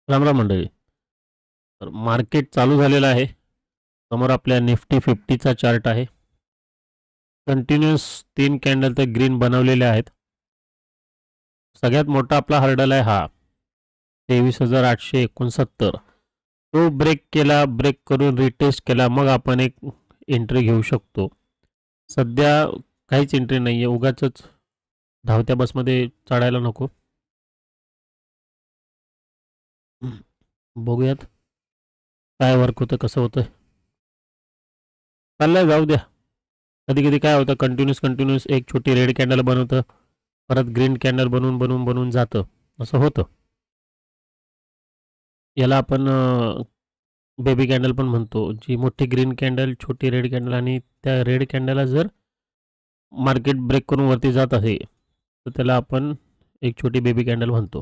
रामराम मंडळी. तर मार्केट चालू झालेलं आहे. समोर आपल्या निफ्टी 50चा चार्ट आहे. कंटिन्युअस 3 कॅन्डल तर ग्रीन बनवलेले आहेत. सगळ्यात मोठा आपला हर्डल आहे हा 23,869. तो ब्रेक केला, ब्रेक करून रिटेस्ट केला, मग आपण एक एंट्री घेऊ शकतो. सध्या काहीच एंट्री नाही आहे. उगाच धावत्या बसमध्ये चढायला नको. बघूयात काय वर्क होतं, कसं होतं. चाललंय, जाऊ द्या. कधी कधी काय होतं, कंटिन्यूस कंटिन्यूस एक छोटी रेड कॅन्डल बनवतं, परत ग्रीन कॅन्डल बनवून बनवून बनवून जातं, असं होतं. याला आपण बेबी कॅन्डल पण म्हणतो. जी मोठी ग्रीन कॅन्डल, छोटी रेड कॅन्डल, आणि त्या रेड कॅन्डलला जर मार्केट ब्रेक करून वरती जात आहे तर त्याला आपण एक छोटी बेबी कॅन्डल म्हणतो.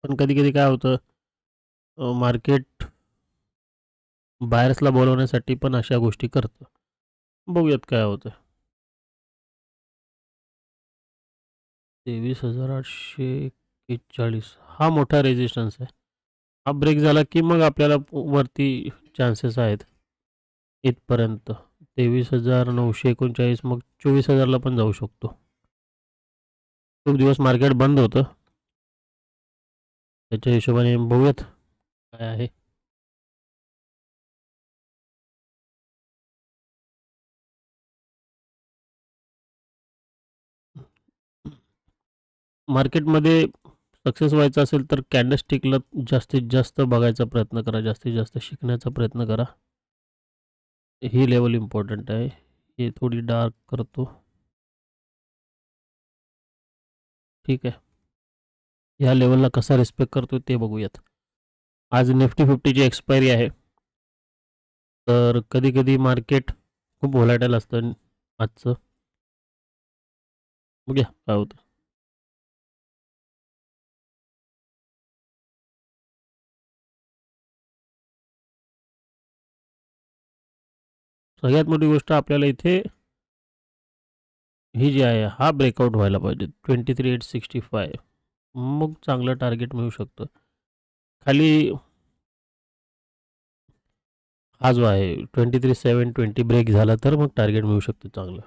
पण कधी कधी काय होतं, मार्केट बायर्सला बोलवण्यासाठी पण अशा गोष्टी करतं. बघूयात काय होतं. 23,841 हा मोठा रेजिस्टन्स आहे. हा ब्रेक झाला की मग आपल्याला वरती चान्सेस आहेत इथपर्यंत. 23,939, मग 24,000ला पण जाऊ शकतो. खूप दिवस मार्केट बंद होतं, त्याच्या हिशोबाने बघूयात काय आहे. मार्केटमध्ये सक्सेस व्हायचं असेल तर कॅन्डलस्टिकला जास्तीत जास्त बघायचा प्रयत्न करा, जास्तीत जास्त शिकण्याचा प्रयत्न करा. ही लेवल इम्पॉर्टंट आहे. हे थोडी डार्क करतो. ठीक आहे. ह्या लेवलला कसा रिस्पेक्ट करतो ते बघूयात. आज निफ्टी 50ची एक्सपायरी आहे. तर कधी कधी मार्केट खूप व्होलॅटाईल असतं आजचं. बघूया काय होतं. सगळ्यात मोठी गोष्ट आपल्याला इथे ही जी आहे, हा ब्रेकआउट व्हायला पाहिजे 23,865. मग चांगलं टार्गेट मिळू शकतं. खाली हा जो आहे 23,720 ब्रेक झाला तर मग टार्गेट मिळू शकतं चांगलं.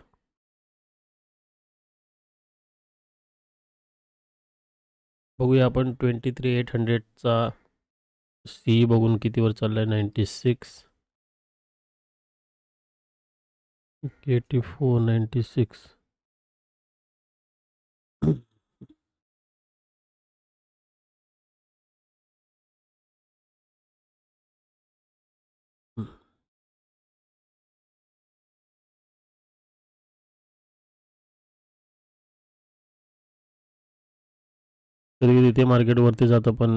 बघूया आपण 23,800चा सी बघून कितीवर चाललाय. 96, 84, 96. कधी तिथे मार्केट वरती जातं पण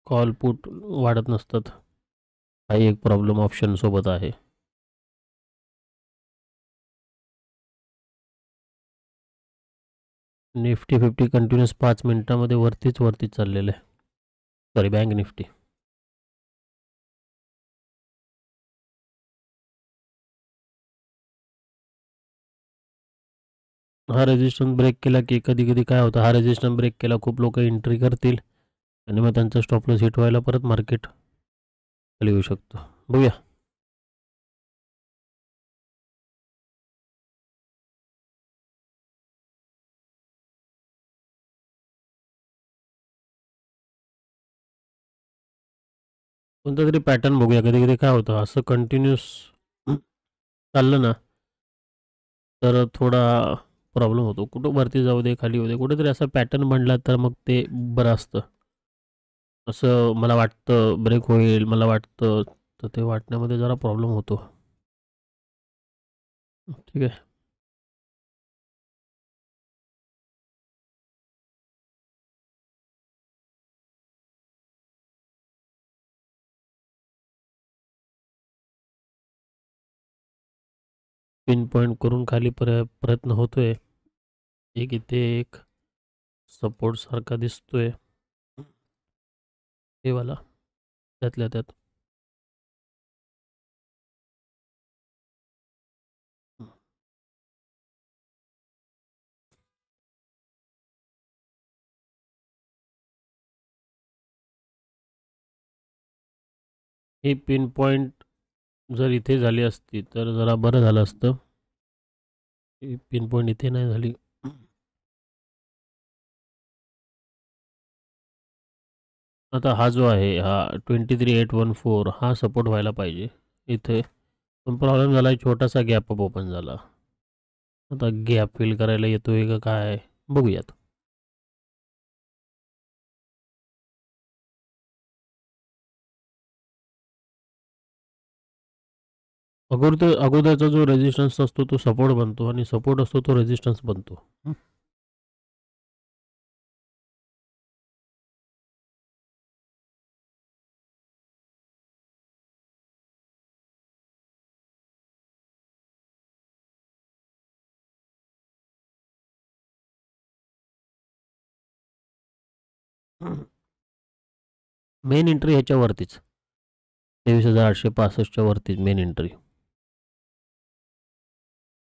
कॉल पुट वाढत नसतात. काही एक प्रॉब्लेम ऑप्शन सोबत आहे. निफ्टी 50 कंटिन्युअस 5 मिनिटामध्ये वरतीच चाललेलं आहे. Sorry, bank Nifty. हा रेजिस्टन्स ब्रेक केला की कधी कधी काय होतं, हा रेजिस्टन्स ब्रेक केला, खूप लोक एंट्री करतील आणि मग त्यांचा स्टॉप लॉस हिट व्हायला परत मार्केट खाली येऊ शकतो. बघूया. कोणता तरी पॅटर्न बघूया. कधी कधी काय होतं, असं कंटिन्युअस चाललं ना तर थोडा प्रॉब्लेम होतो. कुठं वरती जाऊ दे, खाली होऊ दे, कुठेतरी असा पॅटर्न बनला तर मग ते बरं असतं. असं मला वाटतं ब्रेक होईल, मला वाटतं, तर ते वाटण्यामध्ये जरा प्रॉब्लेम होतो. ठीक आहे. पिन पॉईंट करून खाली प्रयत्न होतोय. एक इथे एक सपोर्ट सारखा दिसतोय, हे वाला, त्यातल्या त्यात. ही पिन पॉइंट जर इथे झाली असती तर जरा बरं झालं असतं. ही पिन पॉइंट इथे नाही झाली. आता हा जो आहे हा 23814 हा सपोर्ट व्हायला पाहिजे इथे, पण प्रॉब्लेम झाला छोटासा गॅप अप ओपन झाला. आता गॅप फिल करायला येतोय का काय बघूयात. अगोदरचा जो रेजिस्टन्स असतो तो सपोर्ट बनतो आणि सपोर्ट असतो तो रेजिस्टन्स बनतो. मेन एंट्री ह्याच्यावरतीच 23,865च्या वरतीच मेन एंट्री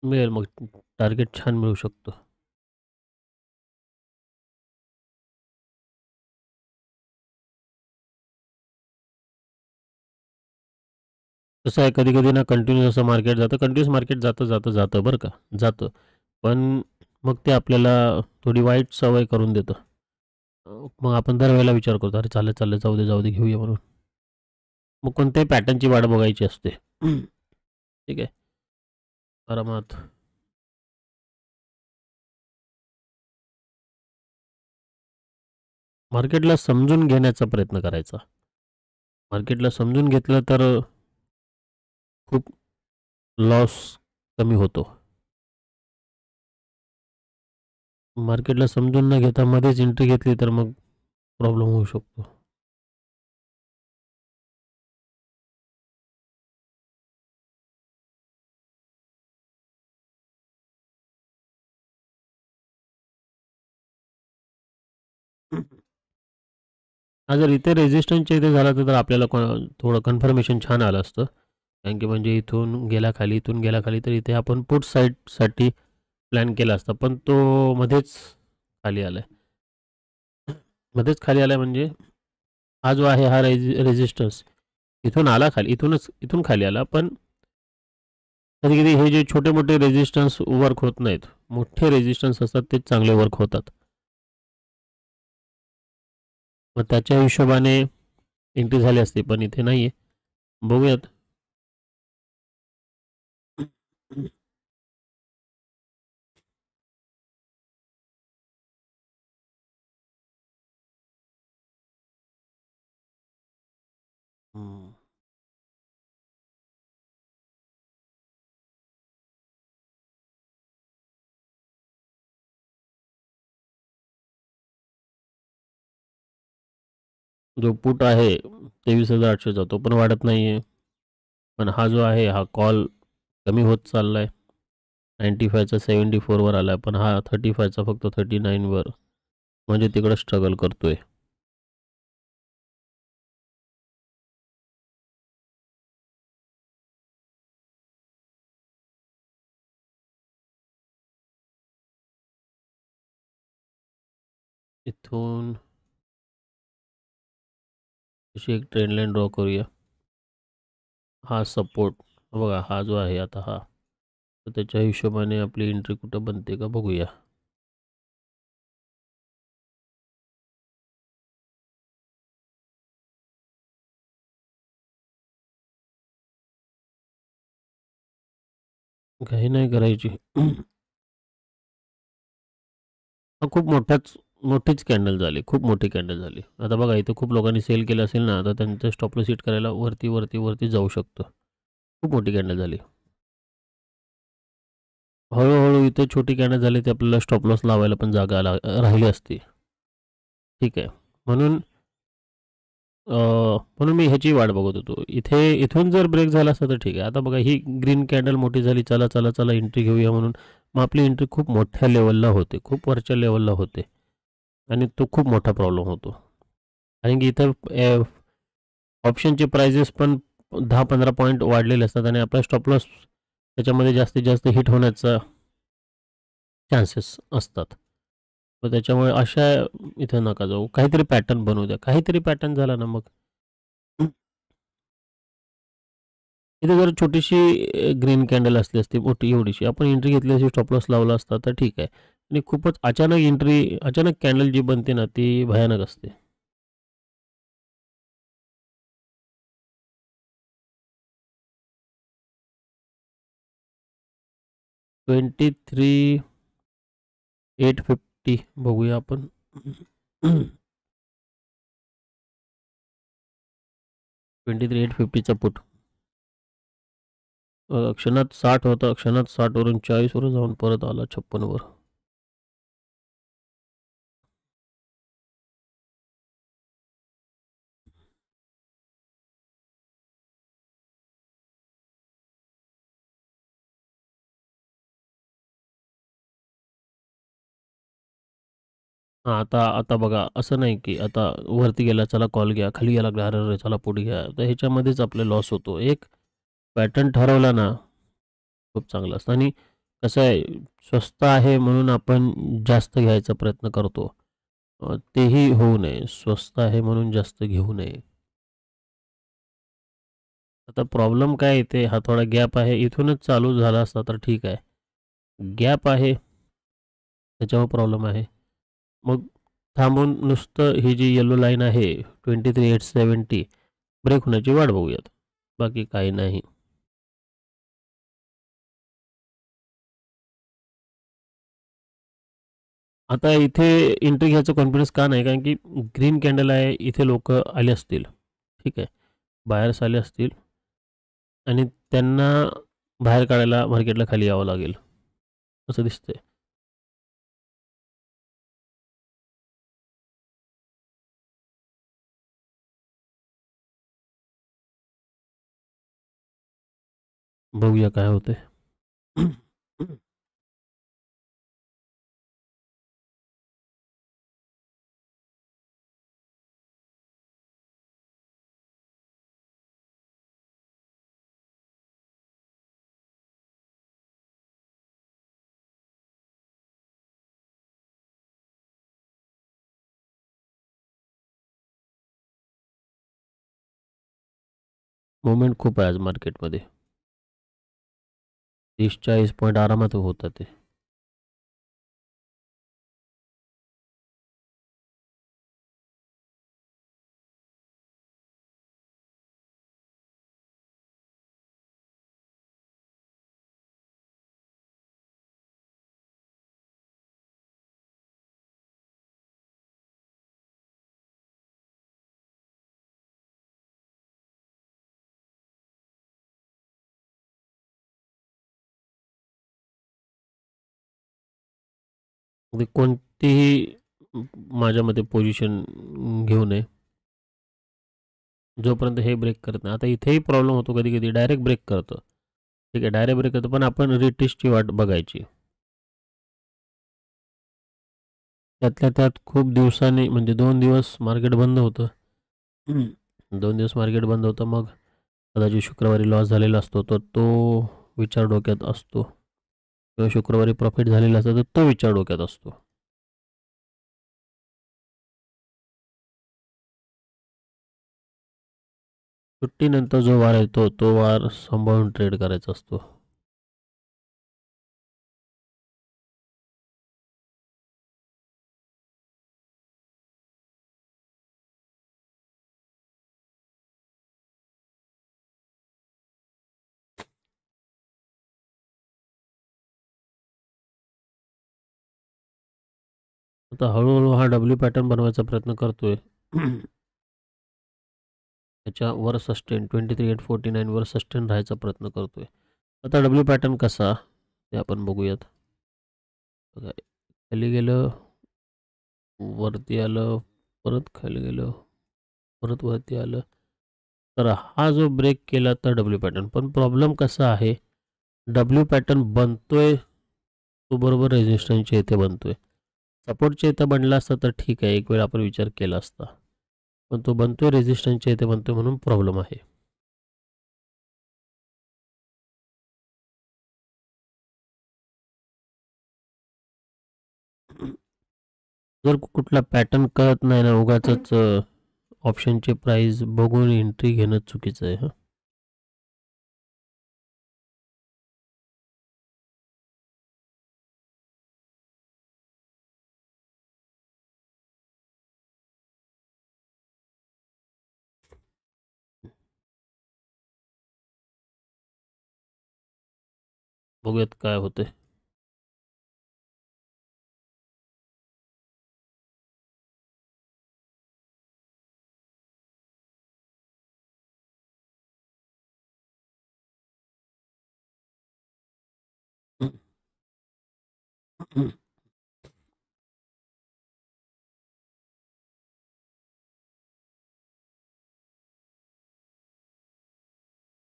मिळेल, मग टार्गेट छान मिळू शकतो. कसं आहे कधी कधी ना कंटिन्यूस असं मार्केट जातं, कंटिन्यूस मार्केट जातं जातं जातं बरं का, जातं, पण मग ते आपल्याला थोडी वाईट सवय करून देतं. मग आपण दरवेळेला विचार करतो अरे चाललं चाललं जाऊ दे घेऊया म्हणून. मग कोणत्याही पॅटर्नची वाट बघायची असते. ठीक आहे, आरामात. मार्केटला समजून घेण्याचा प्रयत्न करायचा. मार्केटला समजून घेतलं तर खूप लॉस कमी होतो. मार्केटला समजून न घेता मध्येच एंट्री घेतली तर मग प्रॉब्लेम होऊ शकतो. हा जर इथे रेजिस्टन्सच्या इथे झाला तर आपल्याला थोडं कन्फर्मेशन छान आलं असतं, कारण की म्हणजे इथून गेला खाली इथून गेला खाली तर इथे आपण पुट साईडसाठी प्लॅन केला असता, पण तो मध्येच खाली आलाय. मध्येच खाली आलाय म्हणजे हा जो आहे हा रेजिस्टन्स इथून आला खाली, इथून खाली आला, पण कधी कधी हे जे छोटे मोठे रेजिस्टन्स वर्क होत नाहीत, मोठे रेजिस्टन्स असतात तेच चांगले वर्क होतात. मग त्याच्या हिशोबाने एंट्री झाली असते, पण इथे नाहीये. बघूयात. हम्म. जो पुट आहे 23,800चा तो पण वाढत नाहीये, पण हा जो आहे हा कॉल कमी होत चाललाय. 95चा 74 वर आलाय, पण हा 35चा फक्त 39 वर, म्हणजे तिकडे स्ट्रगल करतोय. इथून अशी एक ट्रेंड लाईन ड्रॉ करूया. हा सपोर्ट बघा, हा जो आहे आता हा, तर त्याच्या हिशोबाने आपली एंट्री कुठं बनते का बघूया. काही नाही करायची. हा खूप मोठीच कॅन्डल झाली, खूप मोठी कॅन्डल झाली. आता बघा इथे खूप लोकांनी सेल केलं असेल ना, तर त्यांचं स्टॉप लॉस हिट करायला वरती वरती वरती जाऊ शकतं. खूप मोठी कॅन्डल झाली. हळूहळू इथे छोटी कॅन्डल झाली ते आपल्याला स्टॉप लॉस लावायला पण जागा राहिली असती. ठीक आहे, म्हणून म्हणून मी ह्याची वाट बघत होतो. इथून जर ब्रेक झाला असता तर ठीक आहे. आता बघा ही ग्रीन कॅन्डल मोठी झाली, चला चला चला एंट्री घेऊया म्हणून. मग आपली एंट्री खूप मोठ्या लेवलला होते, खूप वरच्या लेवलला होते, आणि तो खूप मोठा प्रॉब्लेम होतो. कारण की इथं ऑप्शनचे प्राइजेस पण 10-15 पॉईंट वाढलेले असतात आणि आपला स्टॉप लॉस त्याच्यामध्ये जास्तीत जास्त हिट होण्याचा चान्सेस असतात. तर त्याच्यामुळे अशा इथं नका जाऊ. काहीतरी पॅटर्न बनवू द्या. काहीतरी पॅटर्न झाला ना मग इथे जर छोटीशी ग्रीन कॅन्डल असली असती मोठी एवढीशी, आपण एंट्री घेतली असती, स्टॉप लॉस लावला असता तर ठीक आहे. आणि खूपच अचानक एंट्री, अचानक कॅन्डल जी बनते ना ती भयानक असते. 23,850 बघूया आपण. 23,850चा पुट क्षणात 60 होता, क्षणात 60 वरून 40 वर जाऊन परत आला 56 वर. हां, आता आता बघा असं नाही की आता वरती गेला चला कॉल घ्या, खाली यायला लागला अरे, अरे चला पुट घ्या. तर ह्याच्यामध्येच आपले लॉस होतो. एक पॅटर्न ठरवला ना खूप चांगलं असतं. आणि कसं आहे, स्वस्त आहे म्हणून आपण जास्त घ्यायचा प्रयत्न करतो. तेही होऊ नये. स्वस्त आहे म्हणून जास्त घेऊ नये. आता प्रॉब्लेम काय येते, हा थोडा गॅप आहे. इथूनच चालू झाला असता तर ठीक आहे. गॅप आहे, त्याच्यावर प्रॉब्लेम आहे. मग थांबून नुसतं ही जी येलो लाईन आहे 23,870 ब्रेक होण्याची वाट बघूयात. बाकी काही नाही. आता इथे एंट्री घ्यायचा कॉन्फिडन्स का नाही? कारण की ग्रीन कॅन्डल आहे, इथे लोकं आले असतील. ठीक आहे. बायर्स आले असतील आणि त्यांना बाहेर काढायला मार्केटला खाली यावं लागेल, असं दिसतंय. बघूया काय होतंय. मूव्हमेंट खूप आहे आज मार्केटमध्ये. 30-40 पॉईंट आरामात होतात ते. म्हणजे कोणतीही माझ्या मते पोझिशन घेऊ नये, जोपर्यंत हे ब्रेक करत नाही. आता इथेही प्रॉब्लेम होतो कधी-कधी डायरेक्ट ब्रेक करतं. ठीक आहे, डायरेक्ट ब्रेक करतं, पण आपण रिटेस्टची वाट बघायची. त्यातल्या त्यात खूप दिवसांनी म्हणजे 2 दिवस मार्केट बंद होतं. 2 दिवस मार्केट बंद होतं. मग कदाचित शुक्रवारी लॉस झालेला असतो, तर तो विचार डोक्यात असतो. किंवा शुक्रवारी प्रॉफिट झालेला असतो, तर तो विचार डोक्यात असतो. सुट्टीनंतर जो वार येतो, तो वार सांभाळून ट्रेड करायचा असतो. आता हळू हा डब्ल्यू पॅटर्न बनवायचा प्रयत्न करतोय. त्याच्यावर सस्टेन 23,849 वर सस्टेन राहायचा प्रयत्न करतोय. आता डब्ल्यू पॅटर्न कसा ते आपण बघूयात. बघा, खाली गेलं, वरती आलं, परत खाली गेलं, परत वरती आलं. तर हा जो ब्रेक केला तर डब्ल्यू पॅटर्न. पण प्रॉब्लेम कसा आहे, डब्ल्यू पॅटर्न बनतोय तो बरोबर रेजिस्टन्सच्या इथे बनतोय. सपोर्टच्या इथं बनला असता तर ठीक आहे, एक वेळ आपण विचार केला असता. पण तो बनतोय रेजिस्टन्सच्या इथे बनतोय म्हणून प्रॉब्लेम आहे. जर कुठला पॅटर्न कळत नाही ना, उगाचच ऑप्शनची प्राइस बघून एंट्री घेणं चुकीचं आहे. बघूयात काय होते.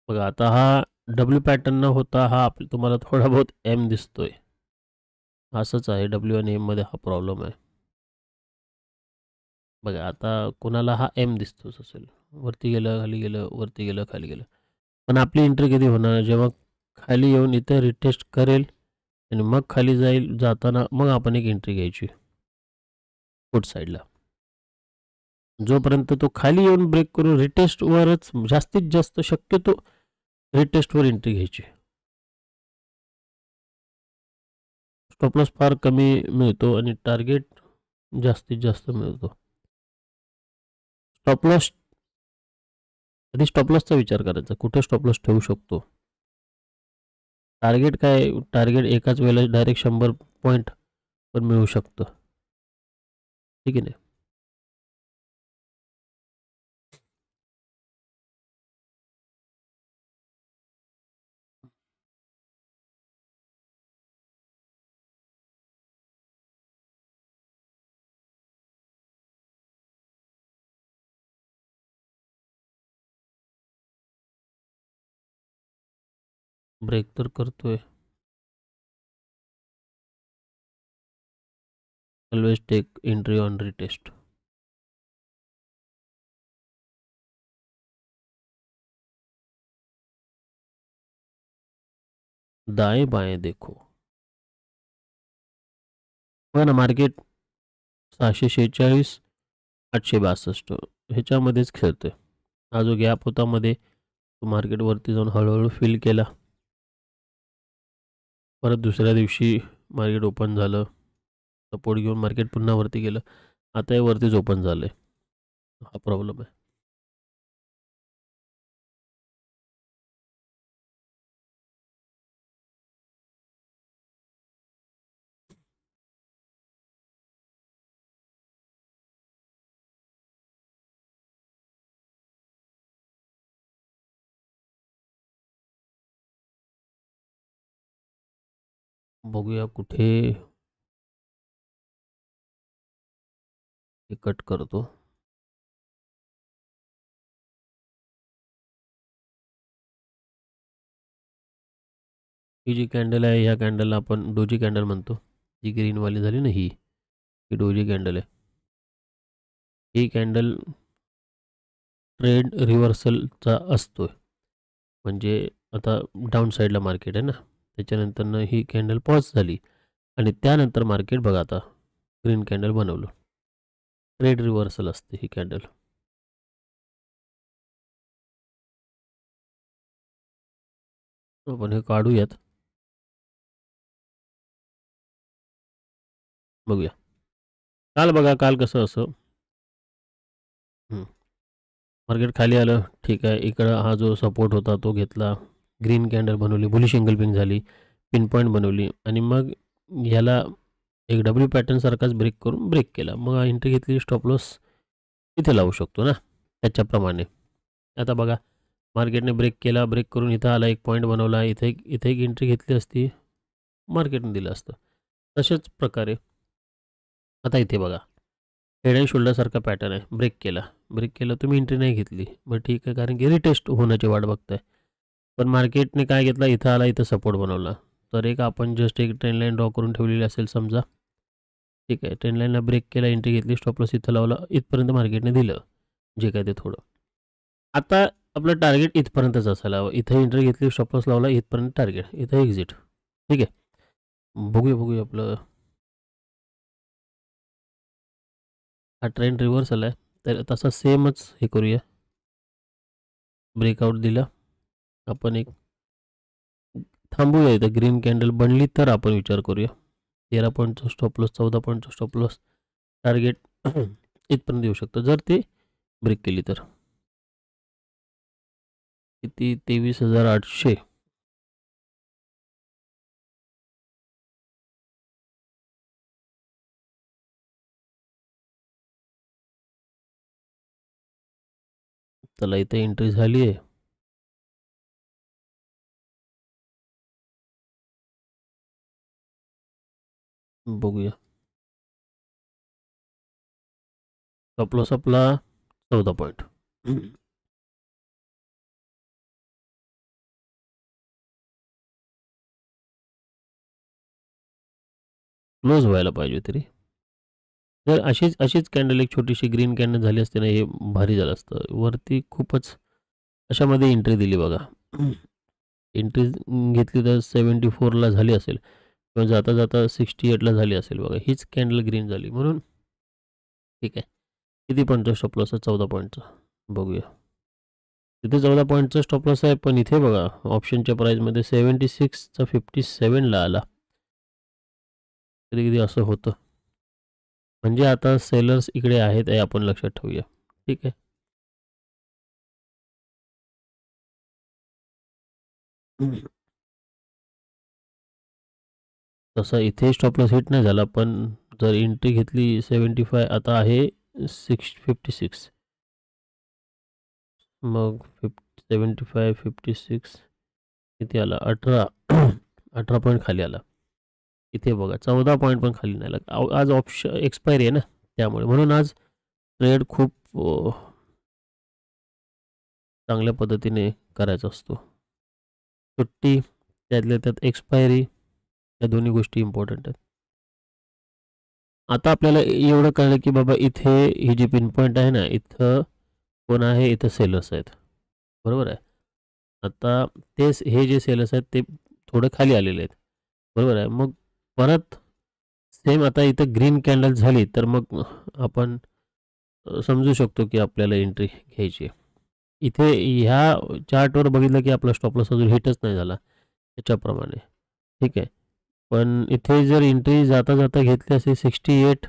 बघा आता हा डब्ल्यू पॅटर्न न होता हा तुम्हाला थोडा बहुत एम दिसतोय. असंच आहे, डब्ल्यू आणि एम मध्ये हा प्रॉब्लेम आहे. बघा आता कोणाला हा एम दिसतोच असेल, वरती गेलं खाली गेलं, वरती गेलं खाली गेलं. पण आपली एंट्री कधी होणार, जेव्हा खाली येऊन इथे रिटेस्ट करेल आणि मग खाली जाईल, जाताना मग आपण एक एंट्री घ्यायची पुट साईडला. जोपर्यंत तो खाली येऊन ब्रेक करून रिटेस्टवरच जास्तीत जास्त शक्यतो रिटेस्टवर एंट्री घ्यायची. स्टॉप लॉस फार कमी मिळतो आणि टार्गेट जास्तीत जास्त मिळतो. स्टॉप लॉस आधी स्टॉप लॉसचा विचार करायचा, कुठे स्टॉप लॉस ठेवू शकतो. टार्गेट काय, टार्गेट एकाच वेळेला डायरेक्ट 100 पॉईंट पण मिळू शकतं, ठीक आहे ना. ब्रेक तर करतोय. Always take entry on retest. दाएं बाएं देखो. बघा ना, मार्केट 646 862 ह्याच्यामध्येच खेळतोय. हा जो गॅप होता मध्ये, तो मार्केट वरती जाऊन हळूहळू फिल केला. परत दुसऱ्या दिवशी मार्केट ओपन झालं, सपोर्ट घेऊन मार्केट पुन्हा वरती गेलं. आता हे वरतीच ओपन झालंय, हा प्रॉब्लेम आहे. बघूया कुठे कट करतो. ही जी कॅन्डल आहे, ह्या कॅन्डलला आपण डोजी कॅन्डल म्हणतो. जी ग्रीनवाली झाली ना, ही डोजी कॅन्डल आहे. ही कॅन्डल ट्रेड रिव्हर्सलचा असतो, म्हणजे आता डाऊन साईडला मार्केट आहे ना, त्याच्यानंतर ही कॅन्डल पॉज झाली आणि त्यानंतर मार्केट बघा आता ग्रीन कॅन्डल बनवलं. ट्रेड रिव्हर्सल असते ही कॅन्डल. आपण हे काढूयात, बघूया. काल बघा, काल कसं असं मार्केट खाली आलं, ठीक आहे. इकडं हा जो सपोर्ट होता तो घेतला, ग्रीन कॅन्डल बनवली, बुलिश एंगलपिंग झाली, पिन पॉईंट बनवली आणि मग ह्याला एक डब्ल्यू पॅटर्न सारखाच ब्रेक करून ब्रेक केला. मग एंट्री घेतली, स्टॉप लॉस इथे लावू शकतो ना त्याच्याप्रमाणे. आता बघा, मार्केटने ब्रेक केला, ब्रेक करून इथं आला, एक पॉईंट बनवला, इथे इथे एक एंट्री घेतली असती, मार्केटने दिलं असतं. तशाच प्रकारे आता इथे बघा, हेड अँड शोल्डरसारखा पॅटर्न आहे. ब्रेक केलं, तुम्ही एंट्री नाही घेतली, मग ठीक आहे, कारण की रिटेस्ट होण्याची वाट बघताय. पण मार्केटने काय घेतला, इथं आला, इथं सपोर्ट बनवला. तर एक आपण जस्ट एक ट्रेंड लाईन ड्रॉ करून ठेवलेली असेल समजा, ठीक आहे. ट्रेंड लाईनला ब्रेक केला, एंट्री घेतली, स्टॉप लॉस इथं लावला, इथपर्यंत मार्केटने दिलं जे काय ते थोडं. आता आपलं टार्गेट इथपर्यंतच असायला हवं. इथं एंट्री घेतली, स्टॉप लॉस लावला, इथपर्यंत टार्गेट, इथं एक्झिट, ठीक आहे. बघूया आपलं हा ट्रेंड रिव्हर्सल आहे, तर तसा सेमच हे करूया. ब्रेकआउट दिला, आपण एक थांबूया इथं. ग्रीन कॅन्डल बनली तर आपण विचार करूया. 13 पॉईंटचा स्टॉप लॉस, 14 पॉईंटचा स्टॉप लॉस, टार्गेट इथपर्यंत येऊ शकतं जर ते ब्रेक केली तर. किती, 23,800. चला इथे एंट्री झाली आहे. बघूया. स्टॉप लॉस आपला 14 पॉईंट. क्लोज व्हायला पाहिजे तरी. जर अशीच कॅन्डल एक छोटीशी ग्रीन कॅन्डल झाली असते ना, हे भारी झालं असतं. वरती खूपच अशामध्ये एंट्री दिली बघा. एंट्री घेतली तर 74ला झाली असेल किंवा जाता जाता 68ला झाली असेल बघा. हीच कॅन्डल ग्रीन झाली म्हणून ठीक आहे. किती पॉईंटचा स्टॉप लॉस आहे? 14 पॉईंटचा. बघूया. तिथे 14 पॉईंटचा स्टॉप लॉस आहे, पण इथे बघा ऑप्शनच्या प्राईसमध्ये 76चा 57ला आला. कधी कधी असं होतं. म्हणजे आता सेलर्स इकडे आहेत हे आपण लक्षात ठेवूया. ठीक आहे. तसा इथे स्टॉप लॉस हिट नाही झाला, पण जर एंट्री घेतली 75, आता आहे 56. मग 75 56 किती आला? 18. 18 पॉईंट खाली आला. इथे बघा 14 पॉईंट पण खाली नाही आला. आज ऑप्शन एक्सपायरी आहे ना, त्यामुळे. म्हणून आज ट्रेड खूप चांगल्या पद्धतीने करायचा असतो. सुट्टी, त्यातल्या त्यात एक्सपायरी, या दोन्ही गोष्टी इम्पॉर्टंट आहेत. आता आपल्याला एवढं कळलं की बाबा इथे ही जी पिन पॉईंट आहे ना, इथं कोण आहे? इथं सेलर्स आहेत, बरोबर आहे. आता तेच हे जे सेलर्स आहेत ते थोडे खाली आलेले आहेत, बरोबर आहे. मग परत सेम आता इथं ग्रीन कॅन्डल झाली तर मग आपण समजू शकतो की आपल्याला एंट्री घ्यायची आहे. इथे ह्या चार्टवर बघितलं की आपला स्टॉप लॉस अजून हिटच नाही झाला त्याच्याप्रमाणे. ठीक आहे. पण इथे जर एंट्री जाता जाता घेतली असेल 68,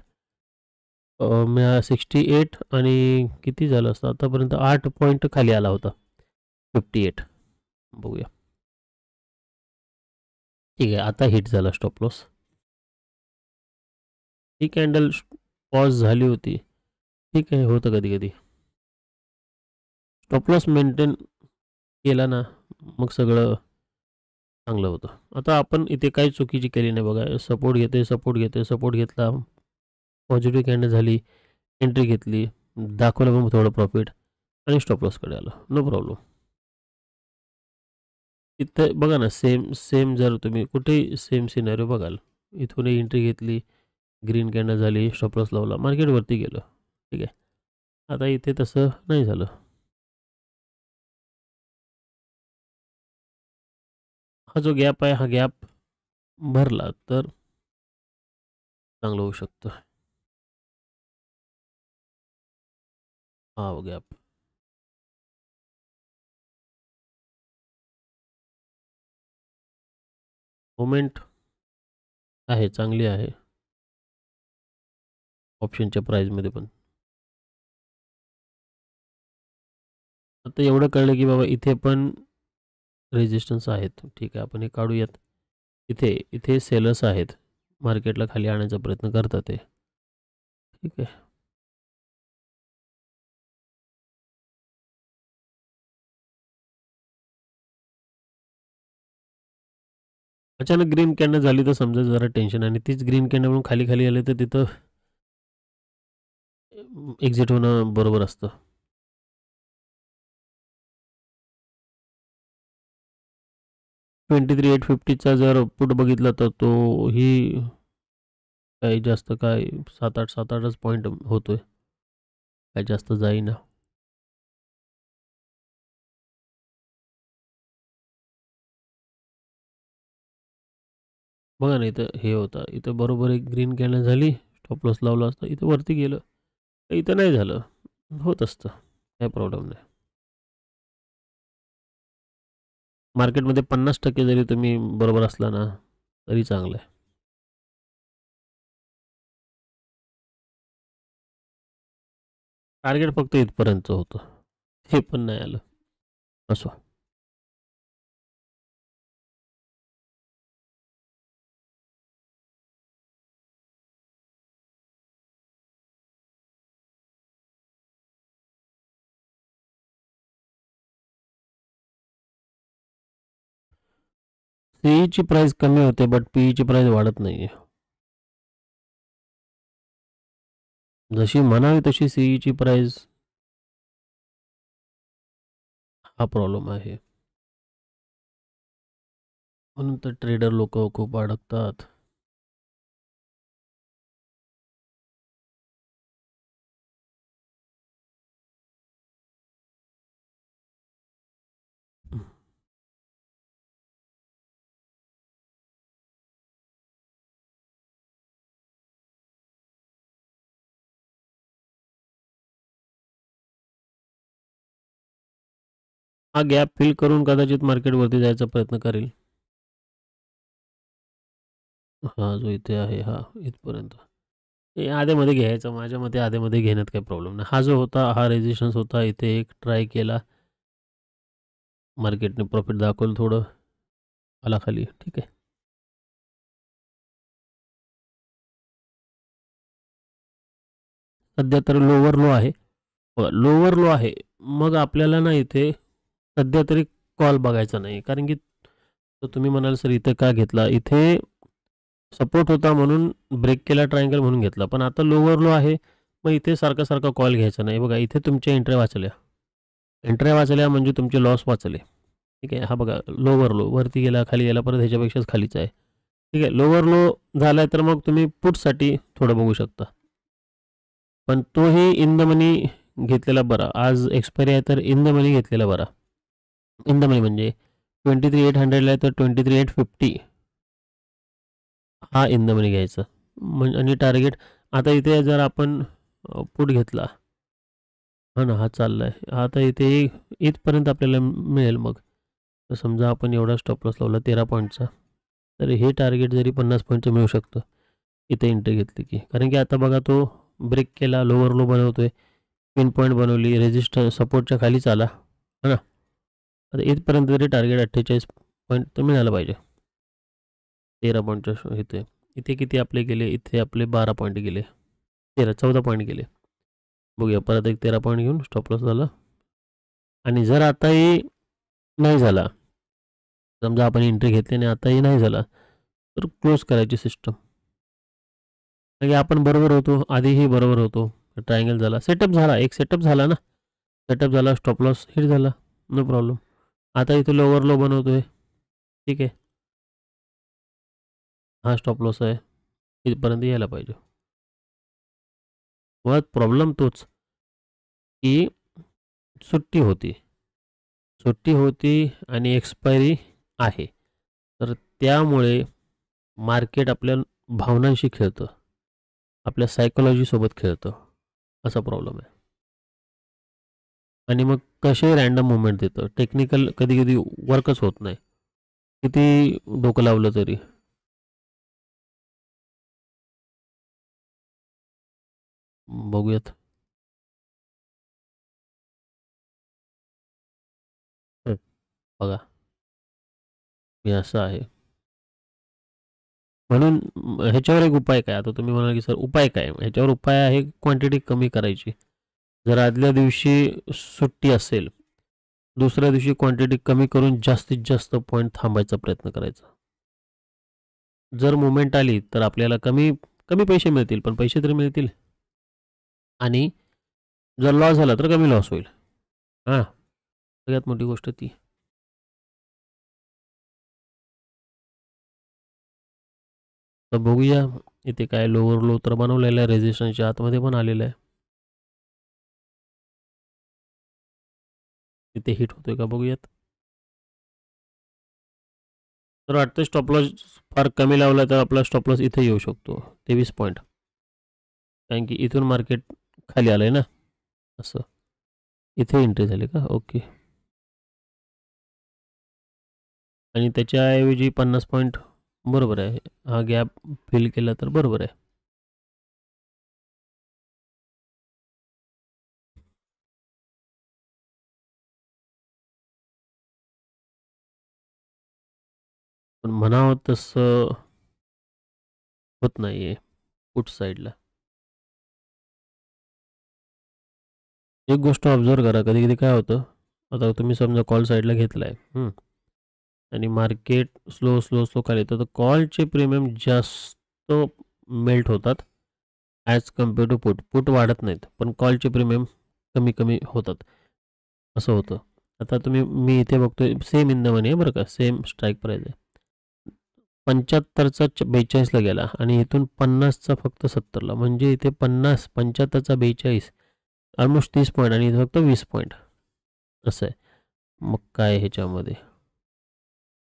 68 आणि किती झालं असतं आतापर्यंत? 8 पॉईंट खाली आला होता, 58. बघूया. ठीक आहे, आता हिट झाला स्टॉप लॉस. ही कॅन्डल पॉज झाली होती. ठीक आहे, होतं कधी कधी. स्टॉप लॉस मेंटेन केला ना, मग सगळं चांगलं होतं. आता आपण इथे काही चुकीची केली नाही बघा. सपोर्ट घेते, सपोर्ट घेते, सपोर्ट घेतला, पॉझिटिव्ह कॅन्डल झाली, एंट्री घेतली, दाखवलं मग थोडं प्रॉफिट आणि स्टॉप लॉसकडे आलं. No problem. इथं बघा ना, सेम सेम जर तुम्ही कुठेही सेम सिनारिओ बघाल, इथूनही एंट्री घेतली, ग्रीन कॅन्डल झाली, स्टॉप लॉस लावला, मार्केटवरती गेलं. ठीक आहे. आता इथे तसं नाही झालं. हा जो गॅप आहे, हा गॅप भरला तर चांगलं होऊ शकतं. हा गॅप मोमेंट आहे, चांगली आहे ऑप्शनच्या प्राईजमध्ये पण. आता एवढं कळलं की बाबा इथे पण रेजिस्टन्स आहेत. ठीक आहे, आपण हे काढूयात. इथे इथे सेलर्स आहेत, मार्केटला खाली आणण्याचा प्रयत्न करतात ते. ठीक आहे. अचानक ग्रीन कॅन्डल झाली तर समजा जरा टेन्शन, आणि तीच ग्रीन कॅन्डल म्हणून खाली खाली आले तर तिथं एक्झिट होणं बरोबर असतं. 23,850चा जर पुट बघितला तर तो ही काही जास्त काय 7-8 पॉईंट होतोय, काय जास्त जाईना. बघा ना, इथं हे होतं, इथं बरोबर एक ग्रीन कॅन्डल झाली, स्टॉप लॉस लावला असता, इथं वरती गेलं. इथं नाही झालं. होत असतं, काही प्रॉब्लेम नाही. मार्केटमध्ये 50% जरी तुम्ही बरोबर असला ना, तरी चांगलं आहे. टार्गेट फक्त इथपर्यंत होतं, हे पण नाही आलं. असो. सीईची प्राइस कमी होते बट पीईची प्राइस वाढत नाहीये. जशी म्हणावी तशी सीईची प्राइस, हा प्रॉब्लेम आहे. म्हणून तर ट्रेडर लोक खूप अडकतात. हा गॅप फिल करून कदाचित मार्केट वरती जायचा प्रयत्न करेल. हा जो इथे आहे हा इथपर्यंत हे आधेमध्ये घ्यायचं, माझ्या मते आधेमध्ये घेण्यात काही प्रॉब्लेम नाही. हा जो होता हा रेजिस्टन्स होता, इथे एक ट्राय केला, मार्केटने प्रॉफिट दाखवलं, थोडं आला खाली, ठीक आहे. सध्या तर लोअर लो आहे, लोअर लो आहे. मग आपल्याला ना इथे सध्या तरी कॉल बघायचा नाही, कारण की तुम्ही म्हणाल सर इथे का घेतला, इथे सपोर्ट होता म्हणून ब्रेक केला ट्रायंगल म्हणून घेतला, पण आता लोअर लो आहे, मग इथे सारखा सारखा कॉल घ्यायचा नाही. बघा इथे तुमच्या एंट्री वाचल्या, एंट्री वाचल्या म्हणजे तुमचे लॉस वाचले, ठीक आहे. हा बघा लोअर लो वरती गेला, खाली गेला, परत ह्याच्यापेक्षाच खालीच आहे, ठीक आहे. लोअर लो झालाय तर मग तुम्ही पुटसाठी थोडं बघू शकता, पण तोही इन द मनी घेतलेला बरा. आज एक्सपायरी आहे तर इन द मनी घेतलेला बरा. इन द मनी म्हणजे 23,800 आहे तर 23,850 हा इन द मनी घ्यायचा. म्हणजे आणि टार्गेट आता इथे जर आपण पुट घेतला, हा ना, हा चाललाय आता इथे इथपर्यंत आपल्याला मिळेल. मग तर समजा आपण एवढा स्टॉप लॉस लावला 13 पॉईंटचा, तर हे टार्गेट जरी 50 पॉईंटचं मिळू शकतं इथे एंट्री घेतली की, कारण की आता बघा तो ब्रेक केला, लोअर लो बनवतोय, पिन पॉईंट बनवली, रेजिस्टर सपोर्टच्या खालीच आला, है ना. आता इथपर्यंत तरी टार्गेट 48 पॉईंट तर मिळालं पाहिजे. 13 पॉईंटच्या इथे इथे किती आपले गेले, इथे आपले 12 पॉईंट गेले, 14 पॉईंट गेले. बघूया परत एक 13 पॉईंट घेऊन स्टॉप लॉस झाला. आणि जर आताही नाही झाला, समजा आपण एंट्री घेतली आणि आताही नाही झाला, तर क्लोज करायची सिस्टम. म्हणजे आपण बरोबर होतो, आधीही बरोबर होतो, ट्रायंगल झाला, सेटअप झाला, एक सेटअप झाला ना, सेटअप झाला, स्टॉप लॉस हिट झाला, नो प्रॉब्लेम. आता इथे लोअर लो बनवतोय, ठीक आहे. हा स्टॉप लॉस आहे, इथपर्यंत यायला पाहिजे. मुळात प्रॉब्लेम तोच की सुट्टी होती, सुट्टी होती आणि एक्सपायरी आहे, तर त्यामुळे मार्केट आपल्या भावनांशी खेळतं, आपल्या सायकोलॉजीसोबत खेळतं, असा प्रॉब्लेम आहे. आणि मग कसे रॅन्डम मुवमेंट देतं, टेक्निकल कधी कधी वर्कच होत नाही, किती डोकं लावलं तरी. बघूयात. बघा हे असं आहे. म्हणून ह्याच्यावर एक उपाय काय, आता तुम्ही म्हणाल की सर उपाय काय, ह्याच्यावर उपाय आहे क्वांटिटी कमी करायची. जर आदल्या दिवशी सुट्टी असेल, दुसऱ्या दिवशी क्वांटिटी कमी करून जास्तीत जास्त पॉईंट थांबायचा प्रयत्न करायचा. जर मुवमेंट आली तर आपल्याला कमी कमी पैसे मिळतील, पण पैसे तरी मिळतील. आणि जर लॉस झाला तर कमी लॉस होईल, हां, सगळ्यात मोठी गोष्ट ती. तर बघूया इथे काय लोअर लो तर बनवलेला आहे, रेजिस्टन्सच्या आतमध्ये पण आलेलं आहे. इथे हिट होतोय का बघूयात. तर वाटतं स्टॉप लॉस फार कमी लावला तर आपला स्टॉप लॉस इथे येऊ शकतो 23 पॉईंट, कारण की इथून मार्केट खाली आलं आहे ना, असं. इथे एंट्री झाली का, ओके. आणि त्याच्याऐवजी 50 पॉईंट बरोबर आहे, हा गॅप फिल केला तर बरोबर आहे. पण म्हणावं तसं होत नाही आहे पुट साईडला. एक गोष्ट ऑब्झर्व करा, कधी कधी काय होतं, आता तुम्ही समजा कॉल साईडला घेतला आहे, आणि मार्केट स्लो स्लो स्लो खाली येतं, तर कॉलचे प्रीमियम जास्त मेल्ट होतात as compare to put. Put वाढत नाहीत, पण कॉलचे प्रीमियम कमी कमी होतात, असं होतं. आता मी इथे बघतोय सेम इन द मनी आहे बरं का, सेम स्ट्राईक प्राईज आहे. 75चा 42ला गेला आणि इथून 50चा फक्त 70ला, म्हणजे इथे 50 75चा 42 ऑलमोस्ट 30 पॉईंट आणि इथे फक्त 20 पॉईंट असं आहे. मग काय ह्याच्यामध्ये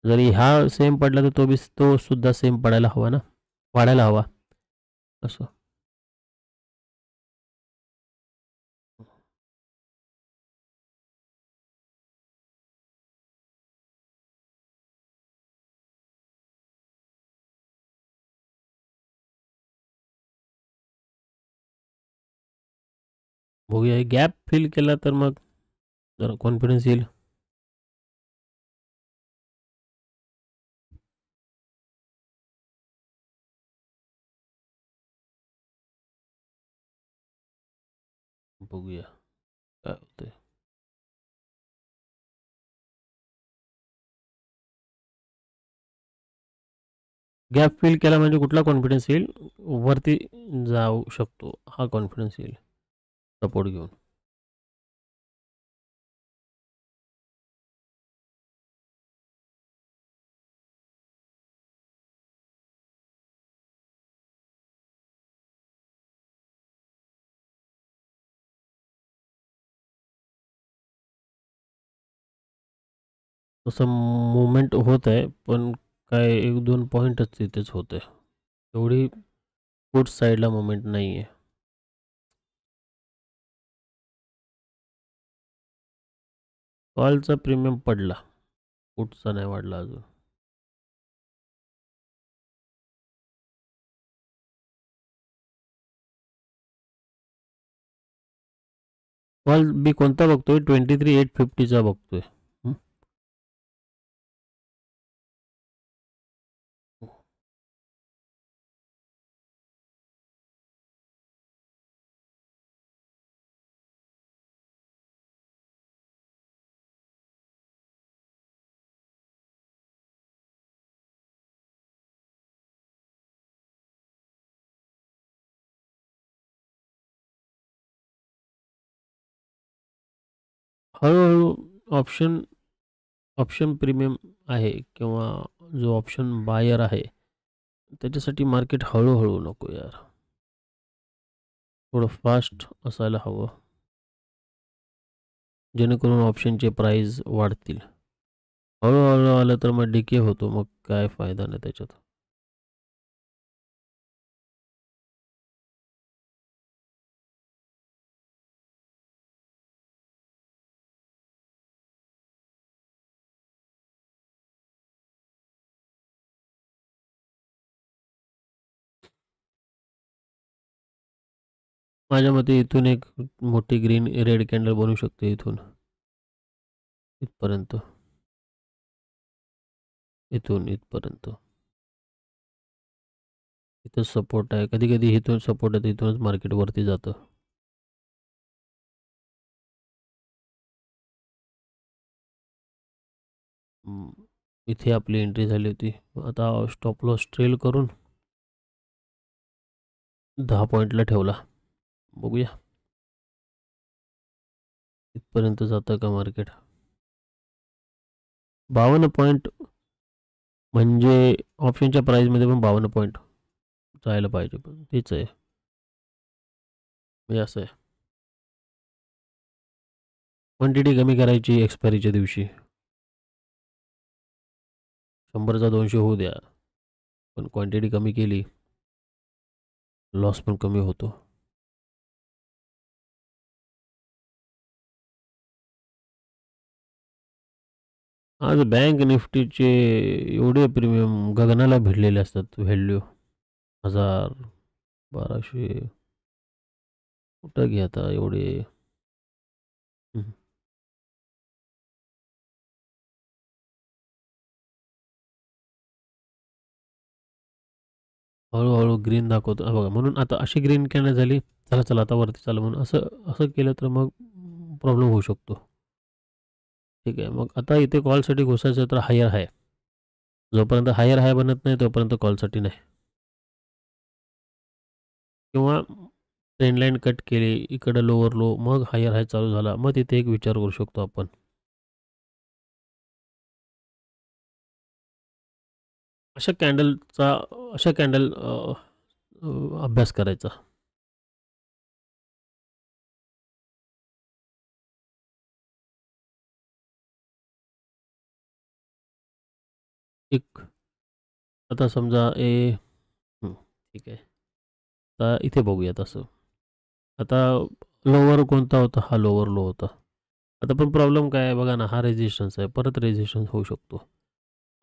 जरी हा सेम पडला तर तो सुद्धा सेम पडायला हवा ना, वाढायला हवा असं. बघूया, गॅप फिल केला तर मग जरा कॉन्फिडन्स येईल. बघूया काय होतंय. गॅप फिल केला म्हणजे कुठला कॉन्फिडन्स येईल, वरती जाऊ शकतो हा कॉन्फिडन्स येईल सपोर्ट घेऊन. तसं मुवमेंट होत आहे, पण काय 1-2 पॉईंटच तिथेच होत आहे, एवढी पुट साईडला मुवमेंट नाही आहे. कॉलचा प्रीमियम पडला, पुटचा नाही वाढला अजून. कॉल बी कोणता बघतोय, 23,850चा बघतोय. हळूहळू ऑप्शन ऑप्शन प्रीमियम आहे किंवा जो ऑप्शन बायर आहे त्याच्यासाठी मार्केट हळूहळू नको यार, थोडं फास्ट असायला हवं, जेणेकरून ऑप्शनचे प्राइस वाढतील. हळूहळू आलं तर मग डिके होतो, मग काय फायदा नाही त्याच्यात. माझ्या मते इथून एक मोठी ग्रीन रेड कॅन्डल बनू शकते, इथून इथपर्यंत, इथून इथपर्यंत इथं सपोर्ट आहे. कधी कधी इथून सपोर्ट आहे, इथूनच मार्केट वरती जातं. इथे आपली एंट्री झाली होती, आता स्टॉप लॉस ट्रेल करून 10 पॉईंटला ठेवला. बघूया इथपर्यंत जातं का मार्केट. 52 पॉईंट म्हणजे ऑप्शनच्या प्राईजमध्ये पण 52 पॉईंट जायला पाहिजे, पण तेच आहे म्हणजे असं आहे. क्वांटिटी कमी करायची एक्सपायरीच्या दिवशी, 100चा 200 होऊ द्या, पण क्वांटिटी कमी केली लॉस पण कमी होतो. आज बँक निफ्टीचे एवढे प्रीमियम गगनाला भिडलेले असतात, व्हॅल्यू 1000 1200 कुठं घे आता एवढे. हळूहळू ग्रीन दाखवतो बघा, म्हणून आता अशी ग्रीन कॅन्डल झाली, चला चला आता वरती चालू, म्हणून असं असं केलं तर मग प्रॉब्लेम होऊ शकतो. ठीक आहे, मग आता इथे कॉलसाठी घुसायचं तर हायर आहे. जोपर्यंत हायर हाय बनत नाही तोपर्यंत कॉलसाठी नाही. किंवा ट्रेंड लाईन कट केली, इकडं लोअर लो, मग हायर हाय चालू झाला, मग तिथे एक विचार करू शकतो आपण. अशा कॅन्डलचा अशा कॅन्डल अभ्यास करायचा. एक आता समजा ठीक आहे. आता इथे बघूया तसं. आता लोअर कोणता होता? हा लोअर लो होता. आता पण प्रॉब्लेम काय आहे बघा ना, हा रेझिस्टन्स आहे. परत रेझिस्टन्स होऊ शकतो.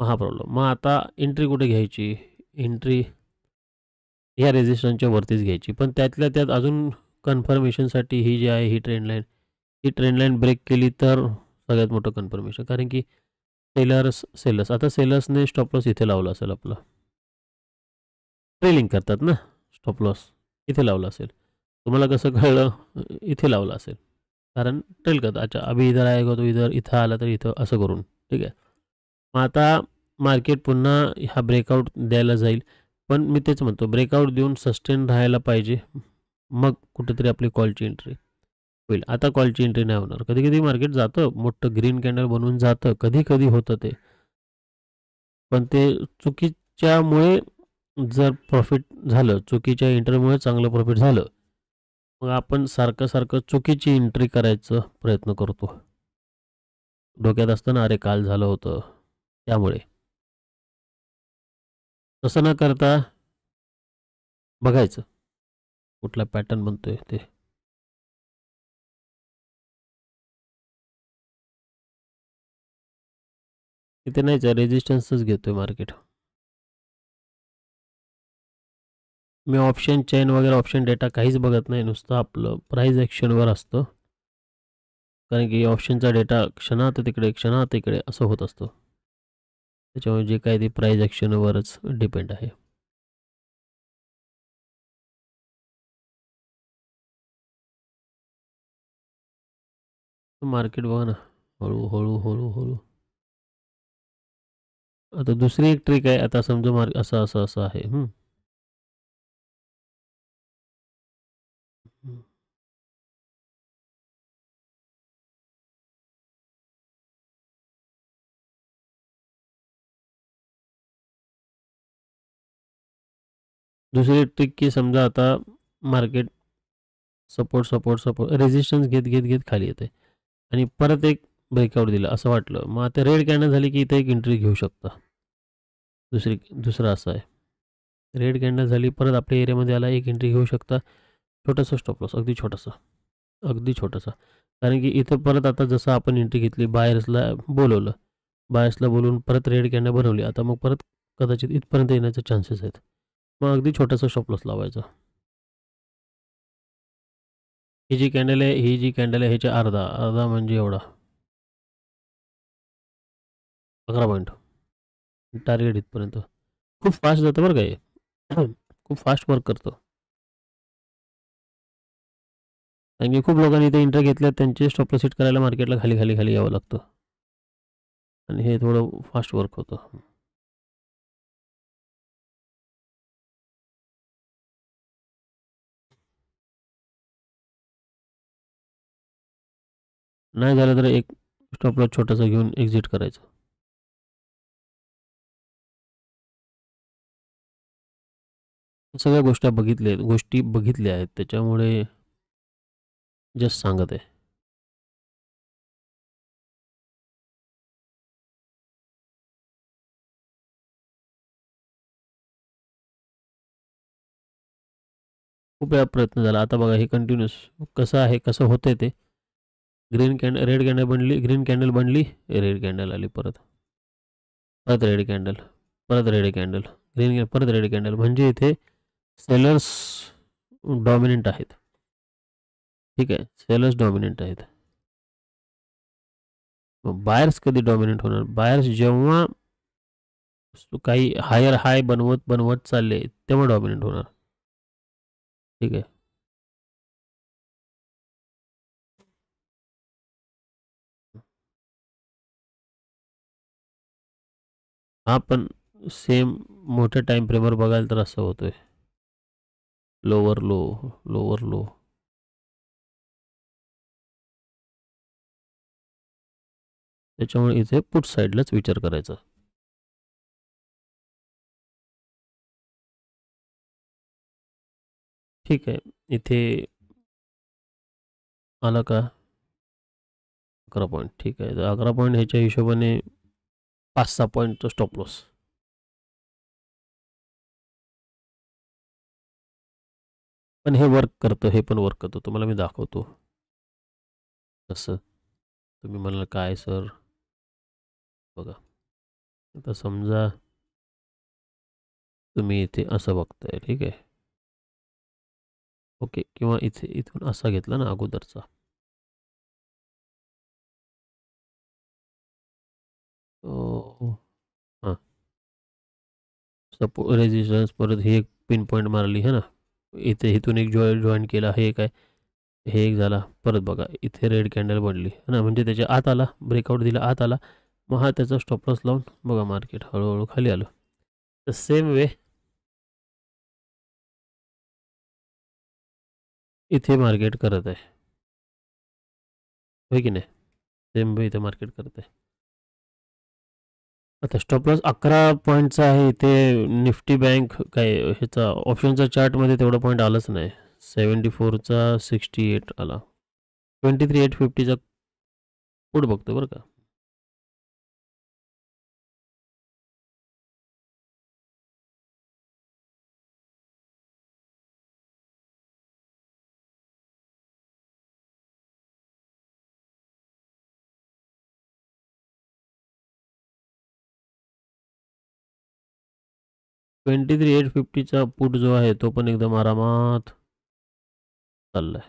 मग हा प्रॉब्लेम. मग आता एंट्री कुठे घ्यायची? एंट्री ह्या रेझिस्टन्सच्या वरतीच घ्यायची. पण त्यातल्या त्यात अजून कन्फर्मेशनसाठी ही जी आहे ही ट्रेंड लाईन, ही ट्रेंड लाईन ब्रेक केली तर सगळ्यात मोठं कन्फर्मेशन. कारण की सेलर्स आता सेलर्सने स्टॉप लॉस इथे लावला असेल आपला. ट्रेलिंग करतात ना स्टॉप लॉस. इथे लावला असेल. तुम्हाला कसं कळलं? इथे लावला असेल. कारण ट्रेल करतात. अच्छा अभी इधर आएगा तो इधर, इथं आला तर इथं असं करून. ठीक आहे. मग आता मार्केट पुन्हा हा ब्रेकआउट द्यायला जाईल. पण मी तेच म्हणतो ब्रेकआउट देऊन सस्टेन राहायला पाहिजे. मग कुठेतरी आपली कॉलची एंट्री होईल. आता कॉलची एंट्री नाही होणार. कधी-कधी मार्केट जातं, मोठं ग्रीन कॅन्डल बनवून जातं. कधी-कधी होतं ते. पण ते चुकीच्यामुळे जर प्रॉफिट झालं, चुकीच्या एंट्रीमुळे चांगलं प्रॉफिट झालं, मग आपण सारखं-सारखं चुकीची एंट्री करायचा प्रयत्न करतो. डोक्यात असतं ना, अरे काल झालं होतं, त्यामुळे. तसं न करता बघायचं, कुठला पॅटर्न बनतोय ते. इथे नाहीच आहे, रेझिस्टन्सच घेतोय मार्केट. मी ऑप्शन चेन वगैरे ऑप्शन डेटा काहीच बघत नाही. नुसतं आपलं प्राइस ॲक्शनवर असतं. कारण की ऑप्शनचा डेटा क्षणात तिकडे, क्षणात इकडे असं होत असतं. त्याच्यामुळे जे काही ते प्राइस ॲक्शनवरच डिपेंड आहे. मार्केट बघा ना, हळू, हळू. आता दुसरी एक ट्रिक आहे. आता समजा असं आहे. हं. दुसरी ट्रिक की समजा आता मार्केट सपोर्ट रेझिस्टन्स घेत खाली येते आणि परत एक ब्रेकआउट दिला असं वाटलं. मग आता रेड कॅन्डल झाली की इथे एक एंट्री घेऊ शकता. दुसरं असं आहे. रेड कॅन्डल झाली परत आपल्या एरियामध्ये आला एक एंट्री घेऊ शकता. छोटासा स्टॉप लॉस अगदी छोटासा. अगदी छोटासा. कारण की इथं परत आता जसं आपण एंट्री घेतली बायर्सला बोलवलं. बायर्सला बोलवून परत रेड कॅन्डल बनवली. आता मग परत कदाचित इथपर्यंत येण्याचे चान्सेस आहेत. मग अगदी छोटासा स्टॉप लॉस लावायचा. ही जी कॅन्डल आहे ह्याच्या अर्धा म्हणजे एवढा 11 पॉइंट टार्गेट इथपर्यंत. खूप फास्ट जातं बरं का हे. खूप फास्ट वर्क करतं. कारण की खूप लोकांनी इथे एंट्री घेतल्या त्यांचे स्टॉप लॉस हिट करायला मार्केटला खाली यावं लागतं. आणि हे थोडं फास्ट वर्क होतं. नाही झालं तर एक स्टॉप लॉस छोटासा घेऊन एक्झिट करायचं. सगळ्या गोष्टी बघितल्या आहेत त्याच्यामुळे जस्ट सांगत आहे. खूप वेळा प्रयत्न झाला. आता बघा हे कंटिन्यूअस कसं होतंय ते. रेड कॅन्डल बनली, ग्रीन कॅन्डल बनली, रेड कॅन्डल आली परत. परत रेड कॅन्डल, परत रेड कॅन्डल, परत रेड कॅन्डल. म्हणजे इथे सेलर्स डॉमिनंट आहेत. ठीक आहे. सेलर्स डॉमिनंट आहेत. मग बायर्स कधी डॉमिनंट होणार? बायर्स जेव्हा काही हायर हाय बनवत चालले तेव्हा डॉमिनंट होणार. ठीक आहे. हां, पण सेम मोठ्या टाईम फ्रेमवर बघाल तर असं होतोय. Lower low, lower low. त्याच्यामुळे इथे पुट साईडलाच विचार करायचा. ठीक आहे. इथे आला का? 11 पॉइंट ठीक आहे. तर 11 पॉइंट ह्याच्या हिशोबाने 5-6 पॉइंटचा स्टॉप लॉस. पण हे वर्क करतं, हे पण वर्क करतं. तुम्हाला मी दाखवतो. कसं? तुम्ही म्हणाल काय सर? बघा. आता समजा तुम्ही इथे असं बघताय, ठीक आहे. ओके, किंवा इथे इथून असा घेतला ना अगोदरचा. हां, रेजिस्टन्स परत ही एक पिन पॉईंट मारली है ना. इथे इथून एक जॉईन केला, हे काय हे एक झाला. परत बघा इथे रेड कॅन्डल बनली है ना, म्हणजे त्याच्या आत आला, ब्रेकआउट दिला, आत आला. मग हा त्याचा स्टॉप लॉस लावून बघा मार्केट हळूहळू खाली आलं. तर सेम वे इथे मार्केट करत आहे, होय की नाही? सेम वे इथे मार्केट करत आहे. आता स्टॉप लॉस 11 पॉईंटचा आहे इथे. निफ्टी बँक काय ह्याचा ऑप्शनचा चार्टमध्ये तेवढा पॉईंट आलाच नाही. 74चा 68 आला. 23,850चा पुढे बघतो बरं का. ट्वेंटी थ्री एट फिफ्टीचा पुट जो आहे तो पण एकदम आरामात चाललाय.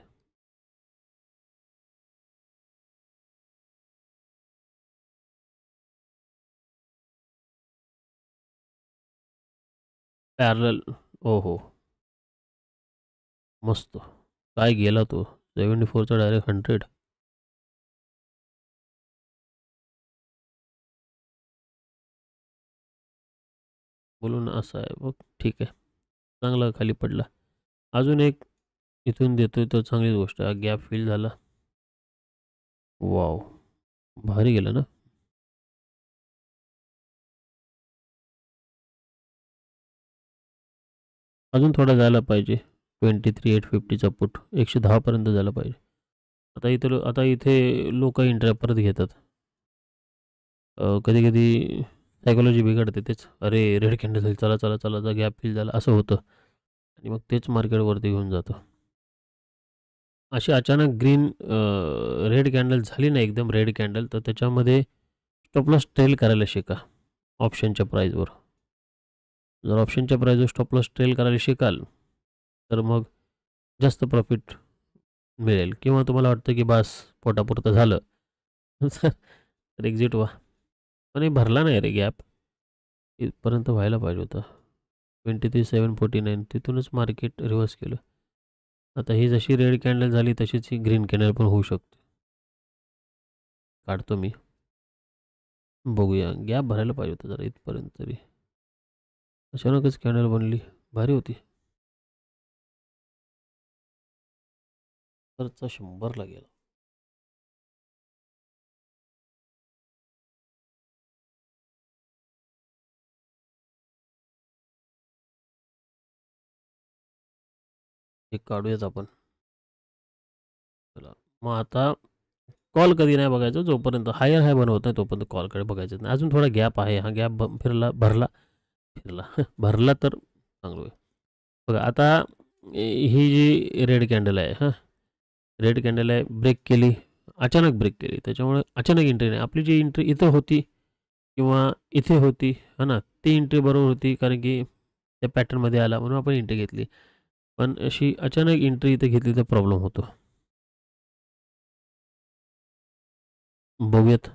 पॅरल. ओ हो, मस्त. काय गेला तो 74चा डायरेक्ट 100. बोलून असं आहे बघ. ठीक आहे, चांगला खाली पडला. अजून एक इथून देतोय तर चांगलीच गोष्ट आहे. गॅप फिल झाला. वाव, भारी गेलं ना. अजून थोडा जायला पाहिजे. 23,850चा पुट 110 पर्यंत झाला पाहिजे. आता इथे लोक इंट्रॅप परत घेतात. कधी कधी सायकोलॉजी बिघडते तेच. अरे रेड कॅन्डल झाली, चला चला चला, गॅप फिल झाला असं होतं. आणि मग तेच मार्केटवरती घेऊन जातं. अशी अचानक ग्रीन रेड कॅन्डल झाली ना, एकदम रेड कॅन्डल, तर त्याच्यामध्ये स्टॉप लॉस ट्रेल करायला शिका ऑप्शनच्या प्राईजवर. जर ऑप्शनच्या प्राईजवर स्टॉप लॉस ट्रेल करायला शिकाल तर मग जास्त प्रॉफिट मिळेल. किंवा तुम्हाला वाटतं की बस पोटापुरतं झालं तर एक्झिट व्हा. पण हे भरला नाही रे गॅप, इथपर्यंत व्हायला पाहिजे होतं. 23,749 तिथूनच मार्केट रिव्हर्स केलं. आता ही जशी रेड कॅन्डल झाली तशीच ही ग्रीन कॅन्डल पण होऊ शकते. काढतो मी, बघूया. गॅप भरायला पाहिजे होतं जरा इथपर्यंत तरी. अचानकच कॅन्डल बनली, भारी होती. खर्च 100ला गेला. हे काढूयात आपण. चला मग आता कॉल कधी नाही बघायचं, जोपर्यंत हायर हाय बनवत नाही तोपर्यंत कॉलकडे बघायचं नाही. अजून थोडा गॅप आहे. हा गॅप फिरला, भरला, फिरला भरला तर चांगलं होईल. बघा आता ही जी रेड कॅन्डल आहे, हां रेड कॅन्डल आहे, ब्रेक केली, अचानक ब्रेक केली. त्याच्यामुळे अचानक एंट्री नाही. आपली जी एंट्री इथं होती किंवा इथे होती है ना, ती एंट्री बरोबर होती, कारण की त्या पॅटर्नमध्ये आला म्हणून आपण एंट्री घेतली. पण अशी अचानक एंट्री इथे घेतली तर प्रॉब्लेम होतो. बघूयात.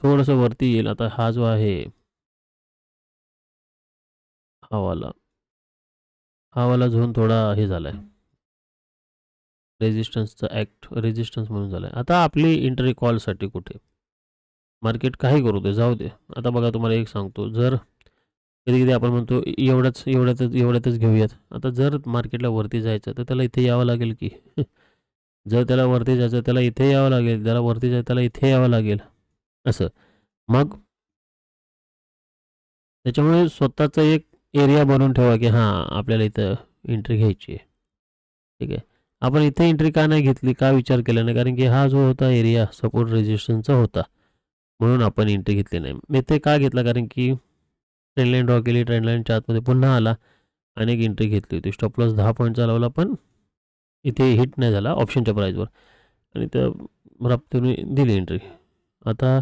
थोडंसं वरती येईल. आता हा जो आहे हा वाला झोन थोडा हे झालाय. रेजिस्टन्सचा ॲक्ट रेजिस्टन्स म्हणून झाला आहे. आता आपली एंट्री कॉलसाठी कुठे मार्केट काही करू दे जाऊ दे. आता बघा तुम्हाला एक सांगतो, जर कधी कधी आपण म्हणतो एवढ्यातच घेऊयात. आता जर मार्केटला वरती जायचं तर त्याला इथे यावं लागेल की जर त्याला वरती जायचं त्याला इथे यावं लागेल, त्याला वरती जायचं त्याला इथे यावं लागेल असं. मग त्याच्यामुळे स्वतःचा एक एरिया बनवून ठेवा की हां आपल्याला इथं एंट्री घ्यायची आहे. ठीक आहे. आपण इथे एंट्री का नाही घेतली, का विचार केला नाही, कारण की हा जो होता एरिया सपोर्ट रेजिस्टन्सचा होता म्हणून आपण एंट्री घेतली नाही. मी ते का घेतला, कारण की ट्रेंडलाईन ड्रॉ केली, ट्रेंडलाईनच्या आतमध्ये पुन्हा आला आणि एक एंट्री घेतली होती. स्टॉप लॉस 10 पॉईंटचा लावला पण इथे हिट नाही झाला ऑप्शनच्या प्राईजवर आणि त्या रफ्तीने दिली एंट्री. आता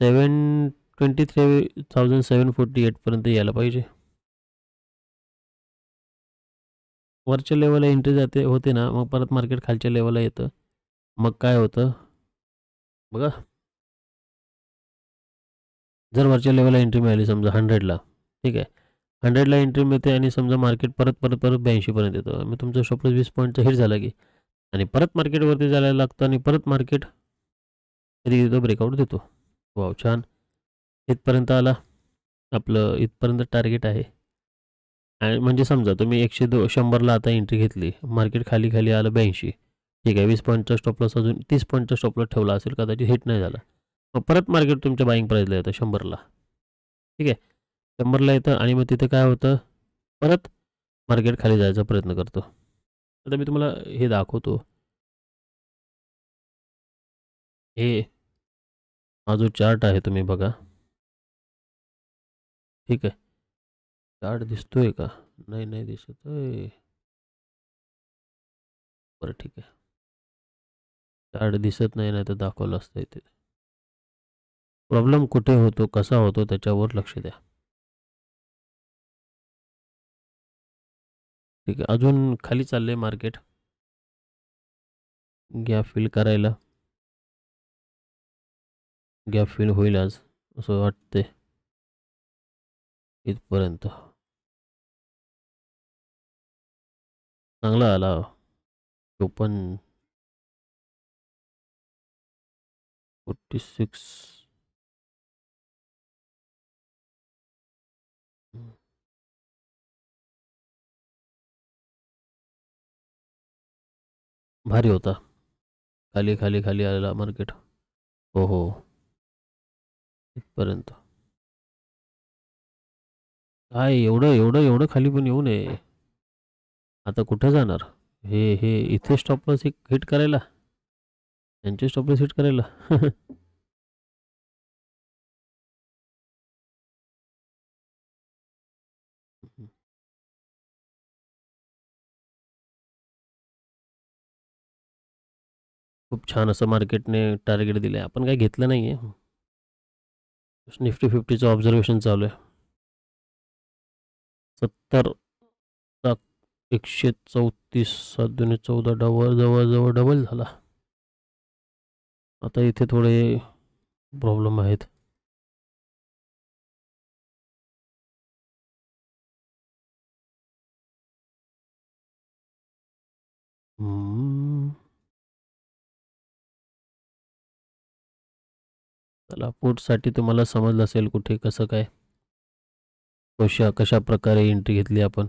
723,748 यायला पाहिजे. वरच्या लेवलला एंट्री जाते होते ना, मग परत मार्केट खालच्या लेवलला येतं. मग काय होतं बघा, जर वरच्या लेवलला एंट्री मिळाली समजा 100ला, ठीक आहे, 100ला एंट्री मिळते आणि समजा मार्केट परत परत परत 82पर्यंत येतं. मग तुमचं स्टॉप लॉस 20 पॉईंटचा हिट झाला की आणि परत मार्केटवरती जायला लागतं आणि परत मार्केट कधी देतो ब्रेकआउट देतो. वाव छान, इथपर्यंत आला. आपलं इथपर्यंत टार्गेट आहे. आणि म्हणजे समजा तुम्ही 100ला आता एंट्री घेतली, मार्केट खाली खाली आलं 82, ठीक आहे, 20 पॉईंटचा स्टॉप लॉस अजून 30 पॉईंटचा स्टॉप लॉस ठेवला असेल, कदाचित हिट नाही झाला. मग परत मार्केट तुमच्या बाईंग प्राईजला येतं 100ला. ठीक आहे, 100ला येतं आणि मग तिथे काय होतं, परत मार्केट खाली जायचा प्रयत्न करतो. आता मी तुम्हाला हे दाखवतो. हे हा जो चार्ट आहे तुम्ही बघा. ठीक आहे, चार्ट दिसतोय का, नाही नाही दिसत आहे. बरं ठीक आहे, चार्ट दिसत नाही, नाही तर दाखवलं असतं इथे. प्रॉब्लेम कुठे होतो, कसा होतो, त्याच्यावर लक्ष द्या. ठीक आहे, अजून खाली चाललंय मार्केट. गॅप फिल करायला, गॅप फिल होईल आज असं वाटते इथपर्यंत. चांगला आला ओपन 46. भारी होता, खाली खाली खाली आलेला मार्केट. हो हो, इथपर्यंत काय एवढं एवढं एवढं खाली पण येऊ नये. आता कुठे जाणार, हे हे इथे स्टॉप लॉस हिट करायला, यांचे स्टॉप लॉस हिट करायला. खूप छान असं मार्केटने टार्गेट दिलं आहे, आपण काय घेतलं नाही आहे. निफ्टी 50चं ऑब्झर्वेशन चालू आहे. 70 134, 7-14 जवळ डबल झाला. आता इथे थोडे प्रॉब्लेम आहेत. चला, पुटसाठी तुम्हाला समजलं असेल कुठे कसं काय, कशा प्रकारे एंट्री घेतली आपण.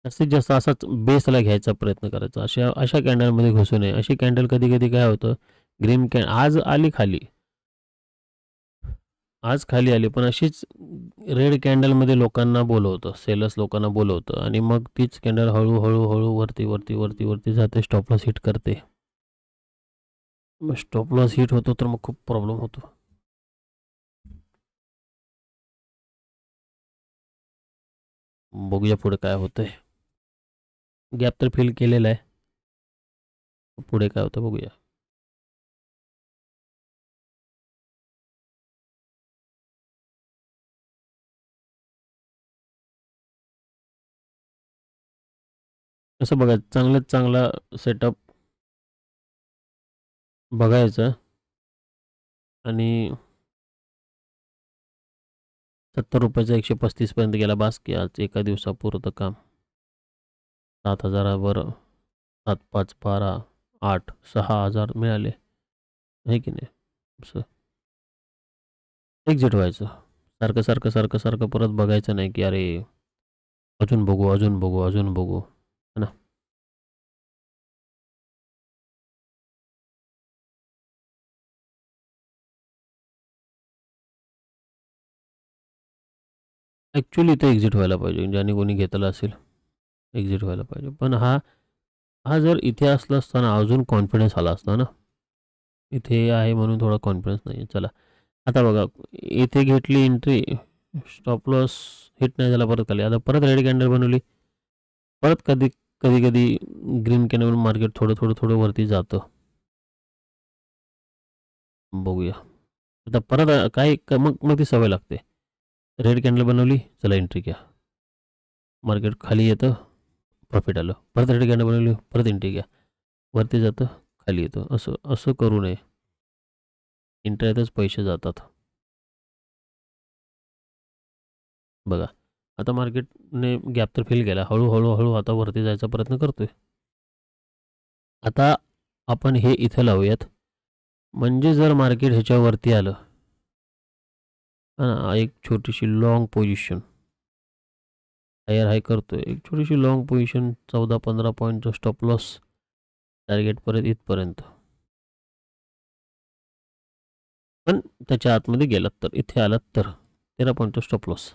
जास्तीत जास्त असाच बेसला घ्यायचा प्रयत्न करायचा, अशा अशा कॅन्डलमध्ये घुसू नये. अशी कॅन्डल कधी कधी काय होतं, आज आली खाली, आज खाली आली, पण अशीच रेड कॅन्डलमध्ये लोकांना बोलवतं, सेलर्स लोकांना बोलवतं आणि मग तीच कॅन्डल हळूहळू हळू वरती वरती वरती वरती जाते, स्टॉप लॉस हिट करते. मग स्टॉप लॉस हिट होतो तर मग खूप प्रॉब्लेम होतो. बघूया पुढे काय होतंय. गॅप तर फिल केलेला आहे, पुढे काय होतं बघूया. असं बघा, चांगल्यात चांगला सेटअप बघायचं आणि 70 रुपयाचा 135 पर्यंत गेला, बास की आज एका दिवसापुरतं काम. 7,000वर 7 5 12 8 6,000 मिळाले आहे की नाही. असं एक्झिट व्हायचं. सारखं सारखं सारखं सारखं परत बघायचं नाही की अरे अजून बघू अजून बघू अजून बघू है ना. ॲक्च्युली इथे एक्झिट व्हायला पाहिजे, ज्याने कोणी घेतलं असेल एक्झिट व्हायला पाहिजे. पण हा हा जर इथे असला असता ना अजून कॉन्फिडन्स आला असता ना. इथे आहे म्हणून थोडा कॉन्फिडन्स नाही आहे. चला आता बघा, इथे घेतली एंट्री, स्टॉप लॉस हिट नाही झाला, परत खाली. आता परत रेड कॅन्डल बनवली, परत कधी कधी कधी ग्रीन कॅन्डल मार्केट थोडं थोडं थोडं वरती जातं. बघूया आता परत काय मग मग ती सवय लागते. रेड कॅन्डल बनवली, चला एंट्री घ्या, मार्केट खाली येतं, प्रॉफिट आलं. परत रेड कॅन्डल बनवली, परत एंट्री घ्या, वरती जातं, खाली येतं. असं असं करू नये, इंटरनेटच पैसे जातात. बघा आता मार्केटने गॅप तर फिल केला, हळूहळू हळू आता वरती जायचा प्रयत्न करतोय. आता आपण हे इथे लावूयात, म्हणजे जर मार्केट ह्याच्यावरती आलं हां, एक छोटीशी लाँग पोझिशन हायर हाय करतोय, एक छोटीशी लाँग पोझिशन 14-15 पॉईंटचा स्टॉप लॉस, टार्गेट परत इथपर्यंत. पण त्याच्या आतमध्ये गेलात तर, इथे आलात तर 13 पॉईंटचा स्टॉप लॉस.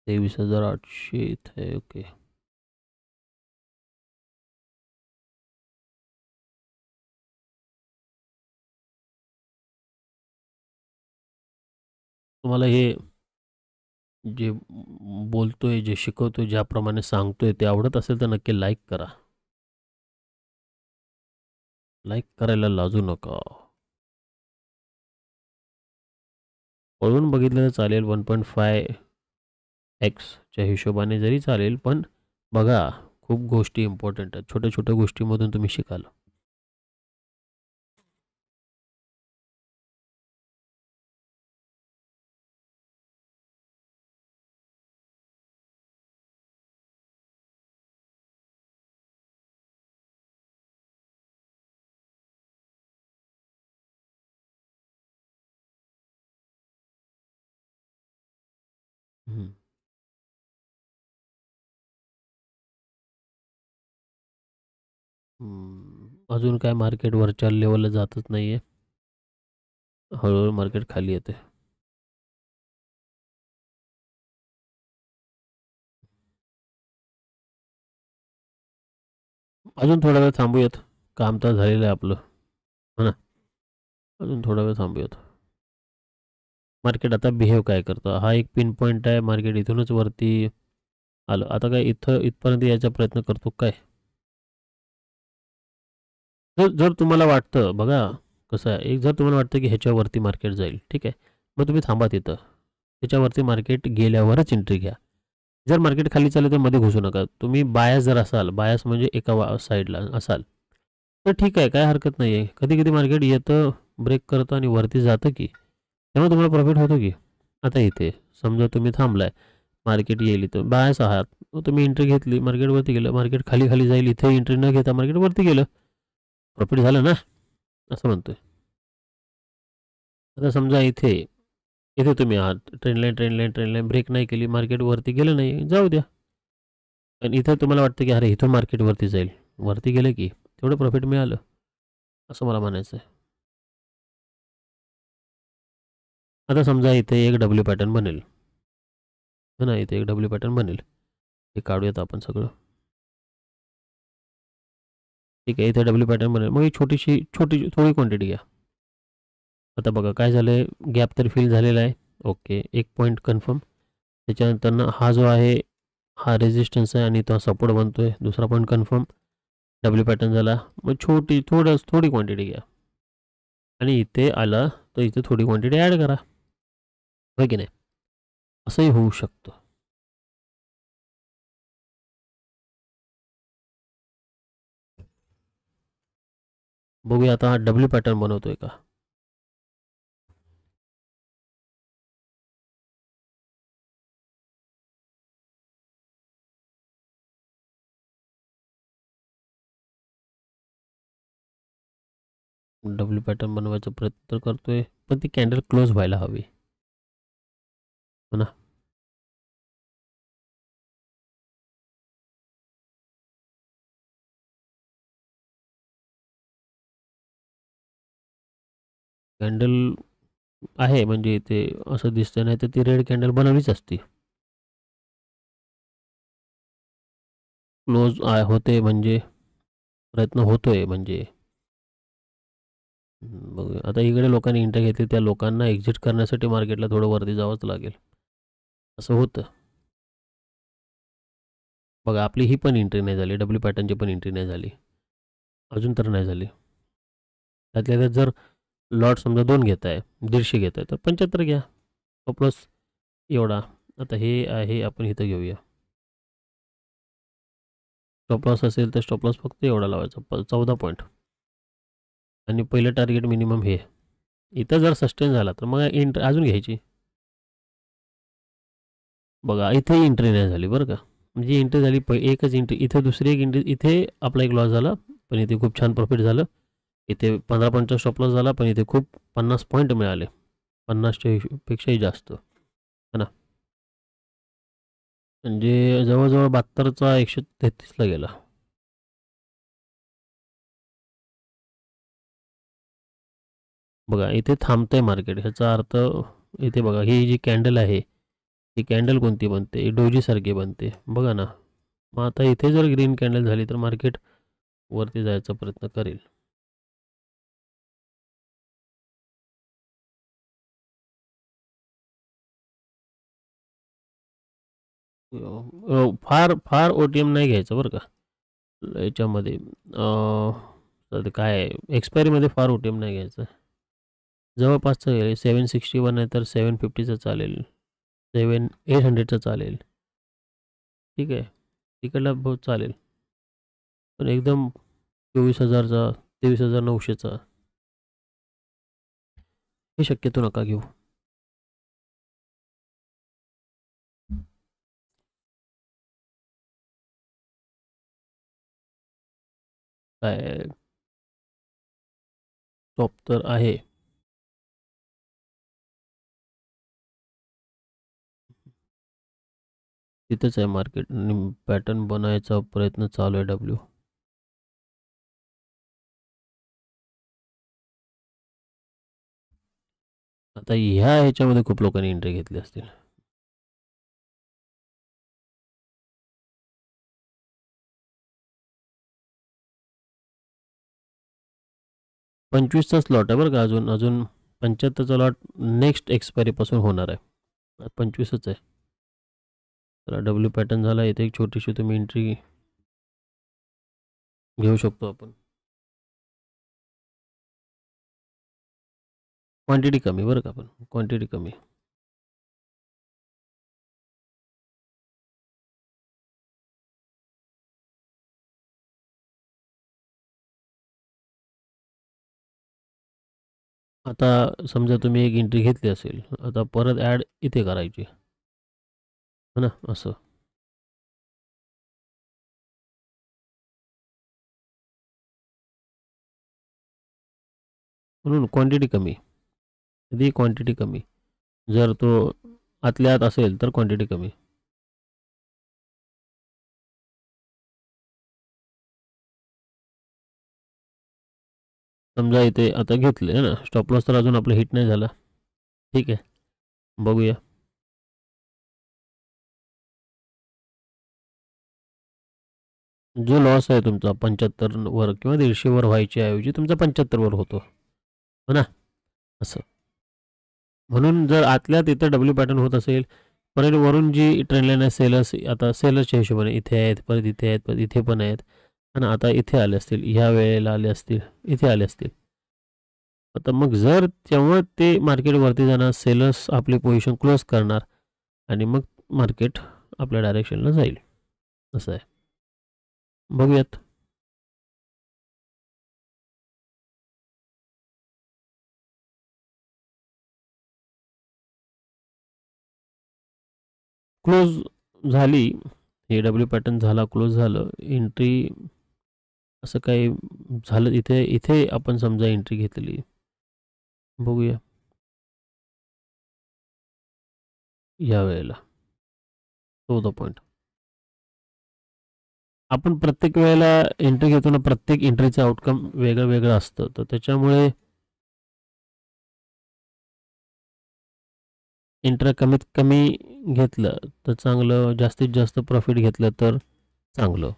$23,800 इथे आहे. ओके, तुम्हाला हे जे बोलतोय, जे शिकवतोय, ज्याप्रमाणे सांगतोय ते आवडत असेल तर नक्की लाईक करा. लाईक करायला लाजू नका. पळून बघितलं तर चालेल, 1.5x हिशोबाने जरी चालेल, पण बघा खूप गोष्टी इम्पॉर्टंट आहेत. छोट्या छोट्या गोष्टींमधून तुम्ही शिकाल. हं. अजून काय मार्केट वरच्या लेवलला जातच नाहीये. हळूहळू मार्केट खाली येते. अजून थोडा वेळ थांबूयात. काम तर झालेलं आहे आपलं, हो ना. अजून थोडा वेळ थांबूयात. मार्केट आता बिहेव काय करतं, हा एक पिन पॉईंट आहे. मार्केट इथूनच वरती आलं. आता काय इथं इथपर्यंत यायचा प्रयत्न करतो काय? जर जर तुम्हाला वाटतं बघा, कसं आहे, एक जर तुम्हाला वाटतं की ह्याच्यावरती मार्केट जाईल, ठीक आहे, मग तुम्ही थांबा तिथं. त्याच्यावरती मार्केट गेल्यावरच एंट्री घ्या. जर मार्केट खाली चाललं तर मध्ये घुसू नका. तुम्ही बायस जर असाल, बायस म्हणजे एका साईडला असाल, तर ठीक आहे, काय हरकत नाही आहे. कधी कधी मार्केट येतं, ब्रेक करतं आणि वरती जातं की, तेव्हा तुम्हाला प्रॉफिट होतो की. आता इथे समजा तुम्ही थांबलाय, मार्केट येईल इथं, बायस आहात, मग तुम्ही एंट्री घेतली, मार्केट वरती गेलं, मार्केट खाली खाली जाईल, इथे एंट्री न घेता मार्केट वरती गेलं, प्रॉफिट झालं ना, असं म्हणतोय. आता समजा इथे इथे तुम्ही आहात, ट्रेंड लाईन ब्रेक नाही केली, मार्केट वरती गेलं नाही, जाऊ द्या. पण इथं तुम्हाला वाटतं की अरे इथून मार्केट वरती जाईल, वरती गेलं की तेवढं प्रॉफिट मिळालं, असं मला म्हणायचं आहे. आता समजा इथे एक डब्ल्यू पॅटर्न बनेल, है ना, इथे एक डब्ल्यू पॅटर्न बनेल. हे काढूयात आपण सगळं. ठीक आहे, इथे डब्ल्यू पॅटर्न बनेल, मग ही छोटीशी छोटी थोडी क्वांटिटी घ्या. आता बघा काय झालंय, गॅप तर फिल झालेला आहे. ओके, एक पॉईंट कन्फर्म. त्याच्यानंतर हा जो आहे हा रेजिस्टन्स आहे आणि तो सपोर्ट बनतोय, दुसरा पॉईंट कन्फर्म. डब्ल्यू पॅटर्न झाला, मग थोडी क्वांटिटी घ्या आणि इथे आला तर इथे थोडी क्वांटिटी ॲड करा, होय की नाही. असंही होऊ शकतं. बघूया आता हा डब्ल्यू पॅटर्न बनवतोय का. डब्ल्यू पॅटर्न बनवायचा प्रयत्न करतोय, पण ती कॅन्डल क्लोज व्हायला हवी, हो ना. कॅन्डल आहे म्हणजे इथे असं दिसतं, नाही तर ती रेड कॅन्डल बनवलीच असती. क्लोज होते म्हणजे प्रयत्न होतोय म्हणजे. बघूया आता इकडे लोकांनी एंट्री घेतली, त्या लोकांना एक्झिट करण्यासाठी मार्केटला थोडं वरती जावंच लागेल, असं होतं. बघा आपली ही पण एंट्री नाही झाली, डब्ल्यू पॅटर्नची पण एंट्री नाही झाली अजून तर नाही झाली. त्यातल्या त्यात जर लॉट समजा 2 घेत आहे, 150 घेत आहे, तर 75 घ्या प्लस एवढा. आता हे आहे, आपण इथं घेऊया. स्टॉप लॉस असेल तर स्टॉप लॉस फक्त एवढा लावायचा 14 पॉईंट, आणि पहिलं टार्गेट मिनिमम हे. इथं जर सस्टेन झाला तर मग एंट्री अजून घ्यायची. बघा इथे एंट्री नाही झाली बरं का, म्हणजे एंट्री झाली एकच एंट्री, इथे दुसरी एक एंट्री, इथे आपला एक लॉस झाला, पण इथे खूप छान प्रॉफिट झालं. इथे 15 पॉईंटचा स्टॉप लॉस झाला, पण इथे खूप 50 पॉईंट मिळाले, 50च्या पेक्षाही जास्त, है ना. म्हणजे जवळजवळ 72चा 133ला गेला. बघा इथे थांबतंय मार्केट, ह्याचा अर्थ इथे बघा ही जी कॅन्डल आहे, ही कॅन्डल कोणती बनते, डोजी सारखी बनते बघा ना. मग आता इथे जर ग्रीन कॅन्डल झाली तर मार्केट वरती जायचा प्रयत्न करेल. फार फार ओ टी एम नाही घ्यायचं बरं का याच्यामध्ये. काय एक्सपायरीमध्ये फार ओ टी एम नाही घ्यायचं. जवळपासचं 761 आहे तर 750चं चालेल, 800चं चालेल, ठीक आहे, तिकडला बहुत चालेल. पण एकदम 24,000चा 23,900चा हे शक्यतो नका घेऊ. काय टॉप तर आहे. तिथेच आहे मार्केट, आणि पॅटर्न बनायचा प्रयत्न चालू आहे डब्ल्यू. आता ह्या ह्याच्यामध्ये खूप लोकांनी एंट्री घेतली असतील. पंचवीसचा स्लॉट आहे बरं का, अजून अजून 75चा लॉट नेक्स्ट एक्सपायरीपासून होणार आहे, 25च आहे. तर डब्ल्यू पॅटर्न झाला, इथे एक छोटीशी तुम्ही एंट्री घेऊ शकतो आपण. क्वांटिटी कमी बरं का, पण क्वांटिटी कमी. आता समजा तुम्ही एक एंट्री घेतली असेल, आता परत ॲड इथे करायची, है ना, असं. म्हणून क्वांटिटी कमी, कधी क्वांटिटी कमी. जर तो आतल्या आत असेल तर क्वांटिटी कमी. समजा इथे आता घेतले आहे ना, स्टॉप लॉस तर अजून आपलं हिट नाही झाला, ठीक आहे. बघूया जो लॉस आहे तुमचा 75 वर किंवा 150 वर व्हायच्या ऐवजी तुमचा 75 वर होतो, हो ना, असं. म्हणून जर आतल्या तिथं डब्ल्यू पॅटर्न होत असेल, परत वरून जी ट्रेंडलाईन आहे सेलर्स, आता सेलर्सच्या हिशोबाने इथे आहेत, परत इथे आहेत, परत इथे पण आहेत, आणि आता इथे आले असतील, ह्या वेळेला आले असतील, इथे आले असतील. आता मग जर तेव्हा ते मार्केट वरती जाणार, सेलर्स आपली पोझिशन क्लोज करणार, आणि मग मार्केट आपल्या डायरेक्शनला जाईल, असं आहे. बघूयात. क्लोज झाली, हे डब्ल्यू पॅटर्न झाला, क्लोज झालं, एंट्री असं काही झालं, इथे इथे आपण समजा एंट्री घेतली, बघूया या वेळेला 14 पॉईंट. आपण प्रत्येक वेळेला एंट्री घेतो ना, प्रत्येक एंट्रीचं आउटकम वेगळं वेगळं असतं, तर त्याच्यामुळे एंट्री कमीत कमी घेतलं तर चांगलं, जास्तीत जास्त प्रॉफिट घेतलं तर चांगलं.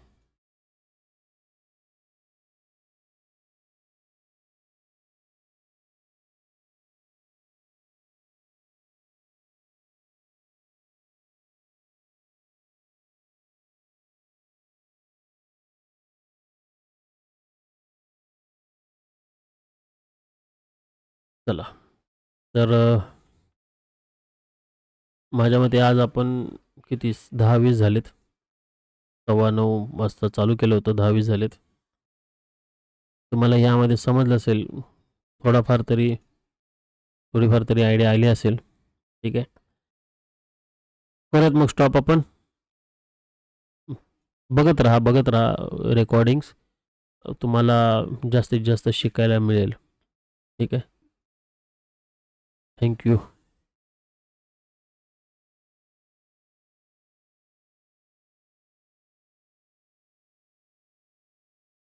चला, तर माझ्या मते आज आपण किती 10-20 झालेत, 9:15 वाजता चालू केलं होतं, 10-20 झालेत. तुम्हाला यामध्ये समजलं असेल, थोडाफार तरी थोडीफार तरी आयडिया आली असेल. ठीक आहे, परत मग स्टॉप आपण बघत राहा रेकॉर्डिंग्स, तुम्हाला जास्तीत जास्त शिकायला मिळेल. ठीक आहे, थँक्यू.